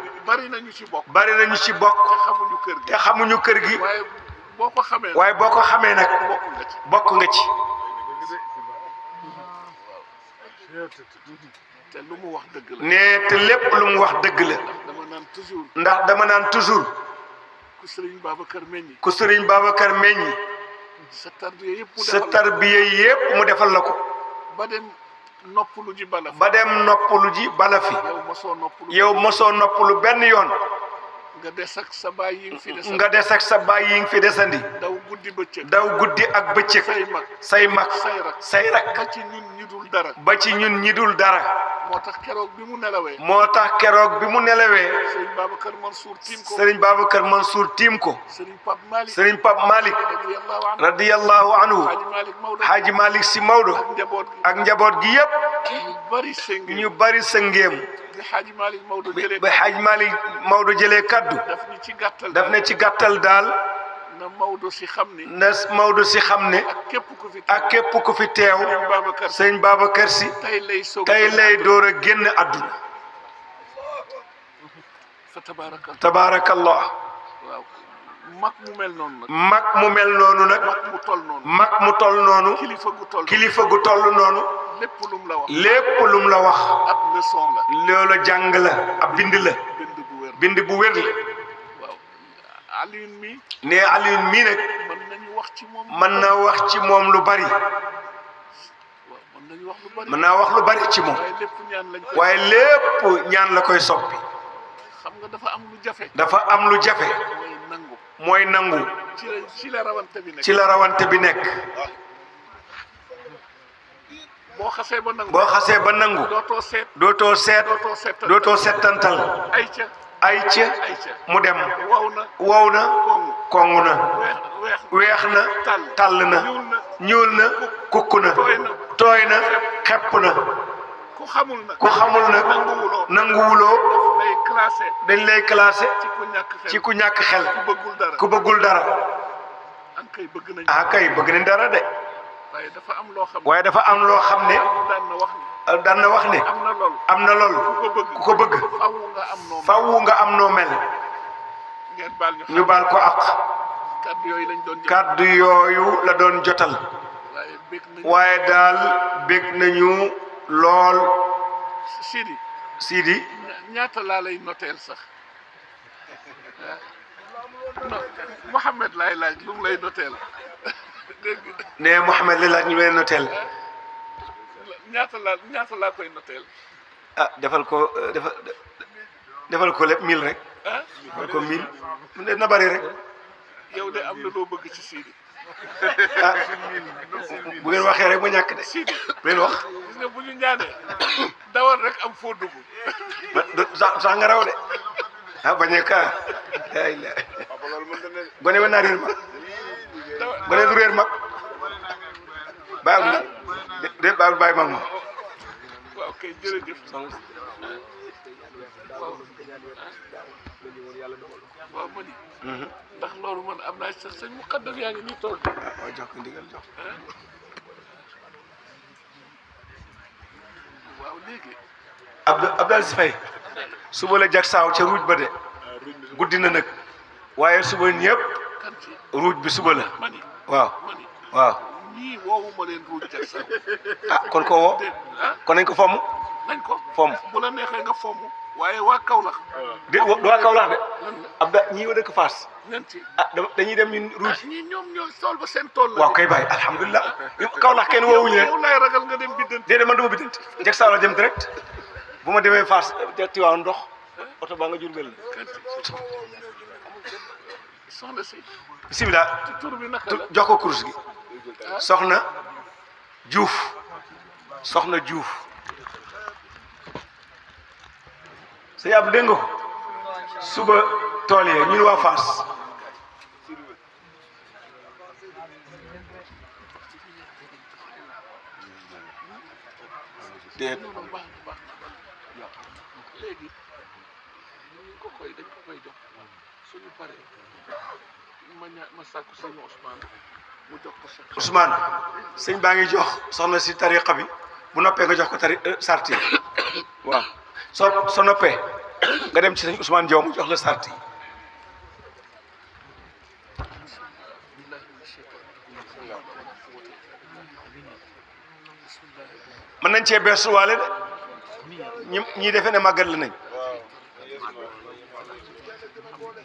bari nañu ci bokk te xamuñu kër gi waaye boo ko xamee nag bokk nga ci te lu mu wax dëgg la ne te lépp lu mu wax dëgg la ndax dama naan toujours ku Sëriñ Babacar meññi sa tarbiya yépp mu defal la ko ba dem noppalu ji bala fi yow mosoo noppalu benn yoon nga des ak sa baay yi nga fi desandi daw guddi ak bëccëg say mag say rak ba ci ñun ñi dul dara moo tax keroog bi mu nelawee Sëriñ Babacar Mansour tiim ko Sëriñ Pape Malick radiyallahu anhu Haaji Malick Sy Maodo ak njaboot gi yépp ñu bari sëngeem bi Haaji Malick Maodo jëlee kaddu daf ne ci gàttal daal na Maodo si xam ni. na Maodo si xam ne. ak képp ku fi teew. sëñ Babacar Si. tey lay door a génn àdduna. tabaarakallah. waaw mag mu mel noonu nag. mag mu mel noonu nag. mag mu toll noonu. kilifa gu toll noonu. lépp lum la wax. ab leçon la. loola jàng la ab bind la. bind bu wér la. waaw Alioune mi. ne Alioune mii nag. mën na wax ci moom lu bari. mën naa wax lu bari ci moom. waaye lépp ñaan la koy soppi. xam nga dafa am lu jafe. dafa am lu jafe. mooy nangu. ci la rawante bi nekk. ci la rawante bi nekk. boo xasee ba nangu. boo xasee ba nangu. dootoo seet. dootoo settantal. ay ca mu dem. wow na. koŋ na. weex na. tàll na. ñuul na. kukk na. tooy na. xepp na. ku xamul nag. nanguwuloo. dañ lay classé. ci ku ñàkk xel. ku bëggul dara. kay bëgg nañ dara de. waaye dafa am loo xam ne. daan na wax ne. am na lool. ku ko bëgg. faww nga am noo mel. ñu baal ko ak. kàddu yooyu la doon jotal. waaye daal bég nañu lool. Sidi. ñaata laa lay noteel sax. Mouhamed laay laaj lu mu lay noteel. ne Mouhamed li laaj ñu lay noteel. ñaata laa koy noteel. defal ko lépp 1000 rek. defal ko 1000 na bari rek. yow de am na loo bëgg ci Sidi. bu ngeen waxee rek ma ñàkk de. Sidi bu ngeen wax. gis nga bu ñu ñaanee dawal rek am foo dugg. sax nga raw de. bañ a kaa. gone ma naa réer mag. gone du réer mag. bàyyi mag ma. waaw kay jërëjëf. waaw ma ni. ndax loolu man am naa sax sëñ muqaddam yaa ngi nii toog. waaw jox ko ndigal jox. waaw léegi. Abdou Aziz Faye suba la jag saaw ca ruuj ba de. guddi na nag. waaye suba ñëpp. ruuj bi suba la. waaw. ñii woowu ma leen ruuj jag saaw. kon ko woo. kon nañ ko fomm. nañ ko fomm. bu la neexee nga fomm. waaye waa Kaolack. de waa Kaolack de. Abda ñii wa dëkk Fass. nanti dañuy dem ñun ruuj. ñii ñoom ñoo tool ba seen tool la. waaw kay bàyyi alhamdulilah. Kaolack kenn woowuñu leen. yow laay ragal nga dem biddanti. déedéet man dama biddanti. jag saaw la jëm direct. bu ma demee Fass Tiwaawan ndox. oto baa nga Jurbel la. soxna si. bisimilah. tur bi naka la jox ko kurus gi. soxna Diouf. soxna Diouf. sëñ Abdou dégg nga ko. suba tool yi ñun waa Fass. déet. léegi dañ ko koy jox suñu paree ma sàkku sëñ Ousmane mu jox ko sax. Ousmane sëñ baa ngi jox soxna si tariqa bi bu noppee nga jox ko sarti waaw soo noppee nga dem ci sëñ Ousmane Diaw mu jox la sarti. mën nañ cee beesuwaale de ñi defee ne màggat la nañ.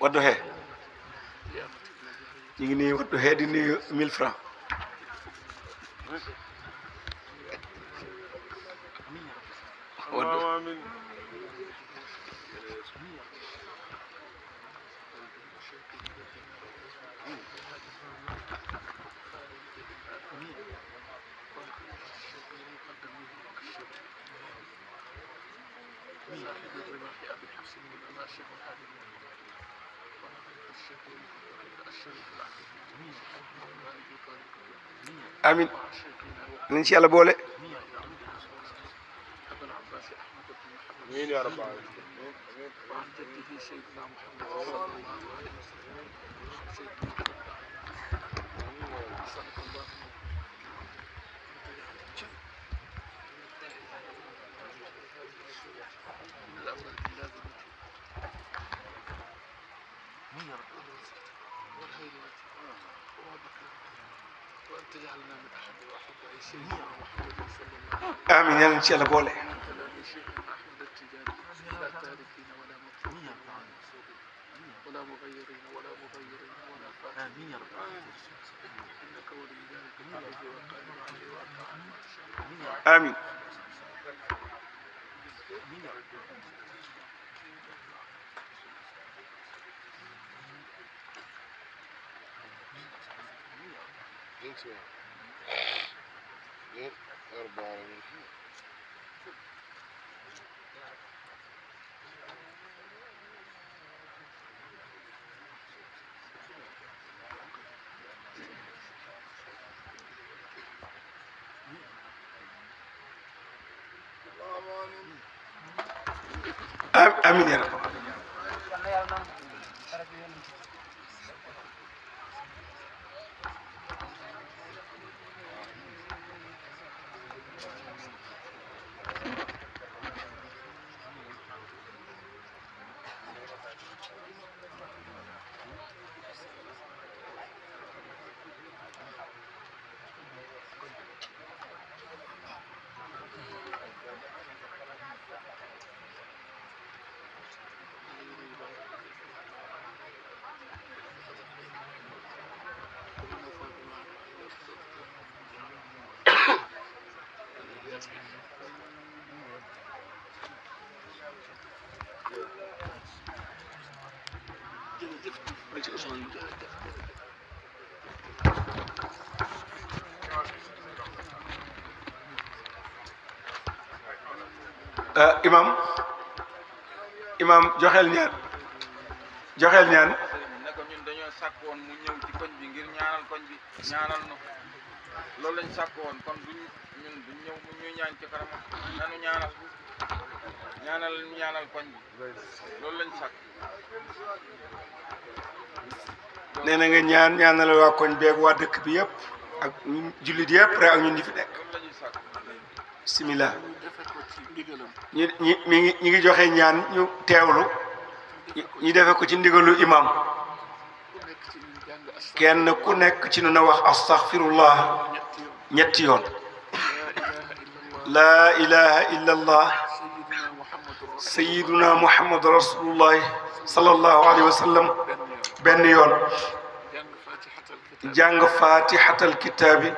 Wadduha ñu ngi nuyu Wadduha di nuyu 1000 francs. amin nañ ci yàlla boole. amiin yaa rabbal aalamiin. amiin yal na ci yàlla boole. amiin. amiin ya rabbi. imam joxeel ñaan ne ko ñun dañoo sàkk woon mu ñëw ci koñ bi ngir ñaanal koñ bi ñaanal nu loolu lañ sàkk woon kon duñ ñëw mu ñuy ñaan ci kanam nanu ñaanal koñ bi loolu lañ sàkk. nee na nga ñaanal waa koñ beeg waa dëkk bi yëpp ak jullit yëpp rek ak ñun ñi fi nekk. loolu la ñuy sàkk. bismillah. ñi ngi joxe ñaan ñu teewlu ñu defe ko ci ndigalu imam. kenn ku nekk ci nu na wax astaghfirullah ñetti yoon. laa ilaha illa allah sayyiduna muhammadu rasulullah sallallahu alayhi wa sallam benn yoon. jàng fatihatal kitaabi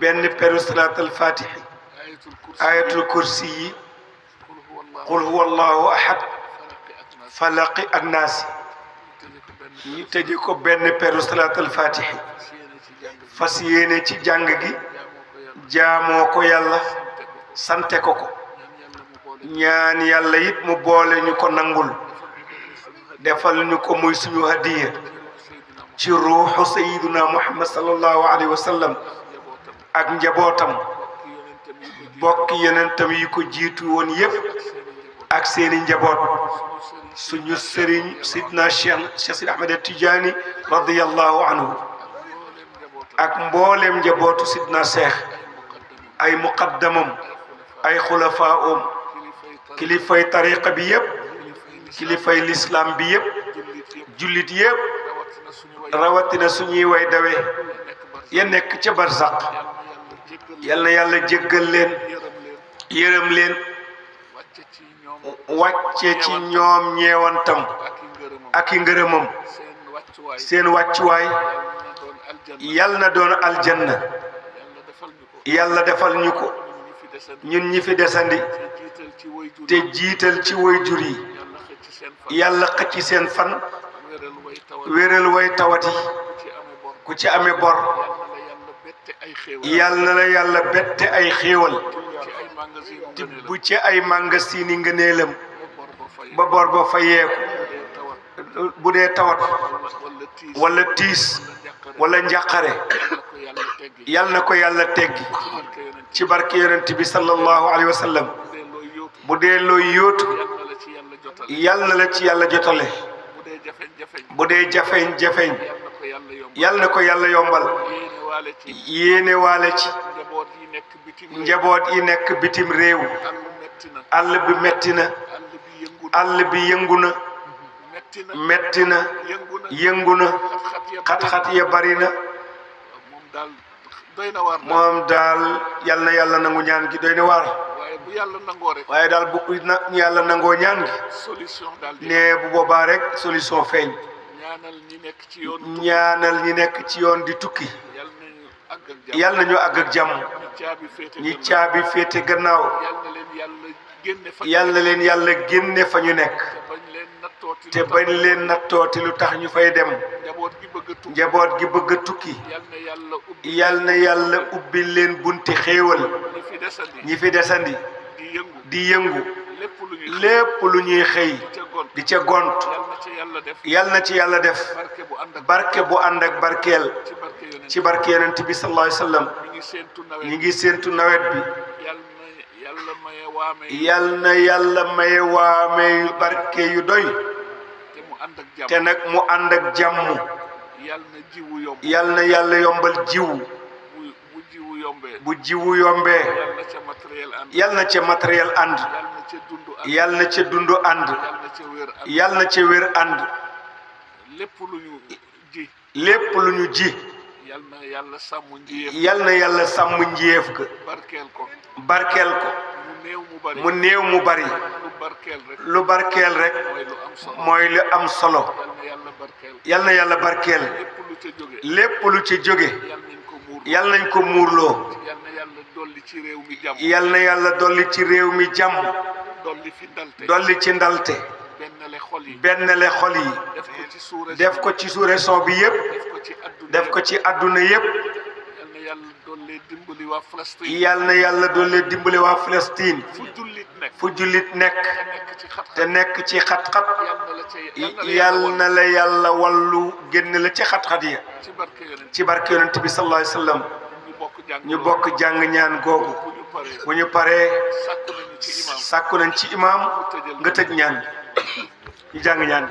benn peru salaatal fatihi ayatul kursi yi qul huwa allahu ahad falaqi ak naasi ñu tëje ko benn peru salaatal fatihi fas yéene ci jàng gi jaamoo ko yàlla sante ko ñaan yàlla it mu boole ñu ko nangul defal ñu ko muy suñu hadiya ci ruuxu sayyiduna muhammad sallallahu alayhi wa sallam ak njabootam bokki yonentam yi ko jiitu woon yépp ak seeni njaboot suñu sëriñ sidna Cheikh Sidi Ahmed Tidiane radiyallahu anhu ak mbooleem njabootu sidna Cheikh ay muqaddamam ay xulafaa'um kilifay tariqa bi yépp kilifay l'islam bi yépp jullit yépp rawatina suñuy way dawe ya nekk ca barzaq yal na yàlla jéggal leen yërëm leen wàcce ci ñoom ñeewantam ak i ngërëmam seen wàccuwaay yal na doon aljanna yàlla defal ñu ko ñun ñi fi desandi te jiital ci waajur yi yàlla xëcc seen fan wéral way tawati ku ci amee bor yal na la yàlla bette ay xéewal tibb ci ay magasin yi ngëneelam ba bor ba fayeeku bu dee tawat wala tiis wala njàqare yal na ko yàlla teggi ci barke yonent bi sallallahu alayhi wa sallam bu dee looy yóotu yal na la ci yàlla jotale bu dee jafeñ-jafeñ yal na ko yàlla yombal yéene waale ci njaboot yi nekk bitim réew àll bi metti na àll bi yëngu na metti na yëngu na xat-xat ya bari na moom daal yal na yàlla nangu ñaan gi doy na waar waaye daal bu yàlla nangoo ñaan gi ne bu boobaa rek solution feeñ ñaanal ñi nekk ci yoon di tukki yal nañu àgg ak jàmm ñi caabi féete gannaaw yal na leen yàlla génne fa ñu nekk te bañ leen nattooti lu tax ñu fay dem njaboot gi bëgg a tukki yal na yàlla ubbi leen bunti xéewal ñi fi desandi di yëngu lépp lu ñuy xëy di ca gont yal na ci yàlla def barke bu ànd ak barkeel ci barke yonent bi sallallahu alayhi wa sallam ñi ngi séentu nawet bi yal na yàlla maye waame yu barke yu doy te nag mu ànd ak jàmm yal na yàlla yombal jiwu bu jiwu yombee yal na ca matériel ànd yal na ca dund ànd yal na ca wér ànd lépp lu ñu ji yal na yàlla sàmm njiyeef ga barkeel ko mu néew mu bari lu barkeel rek mooy lu am solo yal na yàlla barkeel lépp lu ci jóge yal nañ ko muurloo yal na yàlla dolli ci réew mi jàmm dolli ci ndalte bennale xol yi def ko ci sous-région bi yépp def ko ci àdduna yépp yal na yàlla doole dimbali waa Palestine fu jullit nekk te nekk ci xat-xat yal na la yàlla wallu génn la ci xat-xat ya ci barke yonent bi sallallahu alayhi wa sallam ñu bokk jàng ñaan googu bu ñu paree sàkku nañ ci imaam nga tëj ñaan ñu jàng ñaan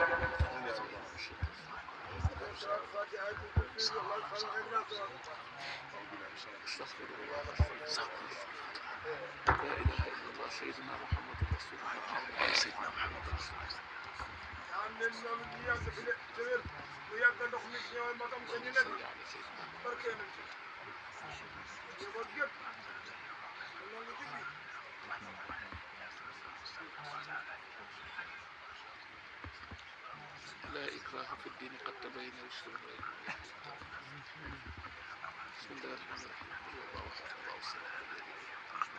لا إكراه في الدين قد تبين الرشد من الغي. بسم الله الرحمن الرحيم الله أحد الله الصمد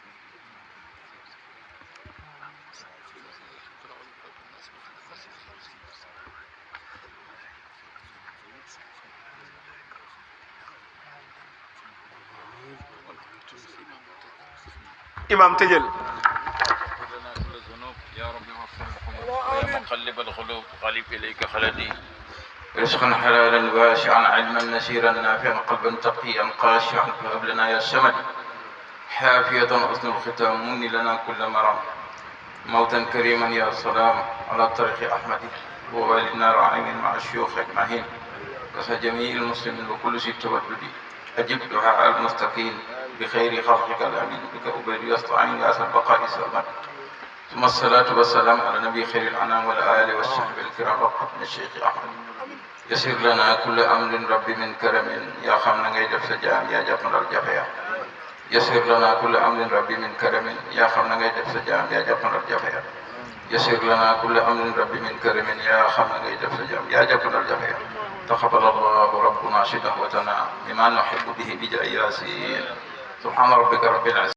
imaam tëjal يا رب وفقكم يا مقلب القلوب غالب إليك خلدي رزقا حلالا واسعا علما نسيرا نافعا قلبا تقيا خاشعا فهب لنا يا السمد حافية حسن الختام من لنا كل مرام موتا كريما يا سلام على طريق أحمد ووالدنا راعين مع الشيوخ أجمعين وجميع المسلمين وكل ذي التودد أجب دعاء المستقيم بخير خلقك الأمين بك أبد يستعين يا البقاء سلامات ثم الصلاة والسلام على نبي خير الأنام والآل والصحب الكرام وقتنا الشيخ أحمد يسر لنا كل أمر ربي من كرم يا خمنا غير سجام يا جفن الجفيا يسر لنا كل أمر ربي من كرم يا خمنا غير سجام يا جفن الجفيا يسر لنا كل أمر ربي من كرم يا خمنا غير سجام يا جفن الجفيا تقبل الله ربنا شدهوتنا بما نحب به بجاه ياسين سبحان ربك رب العزة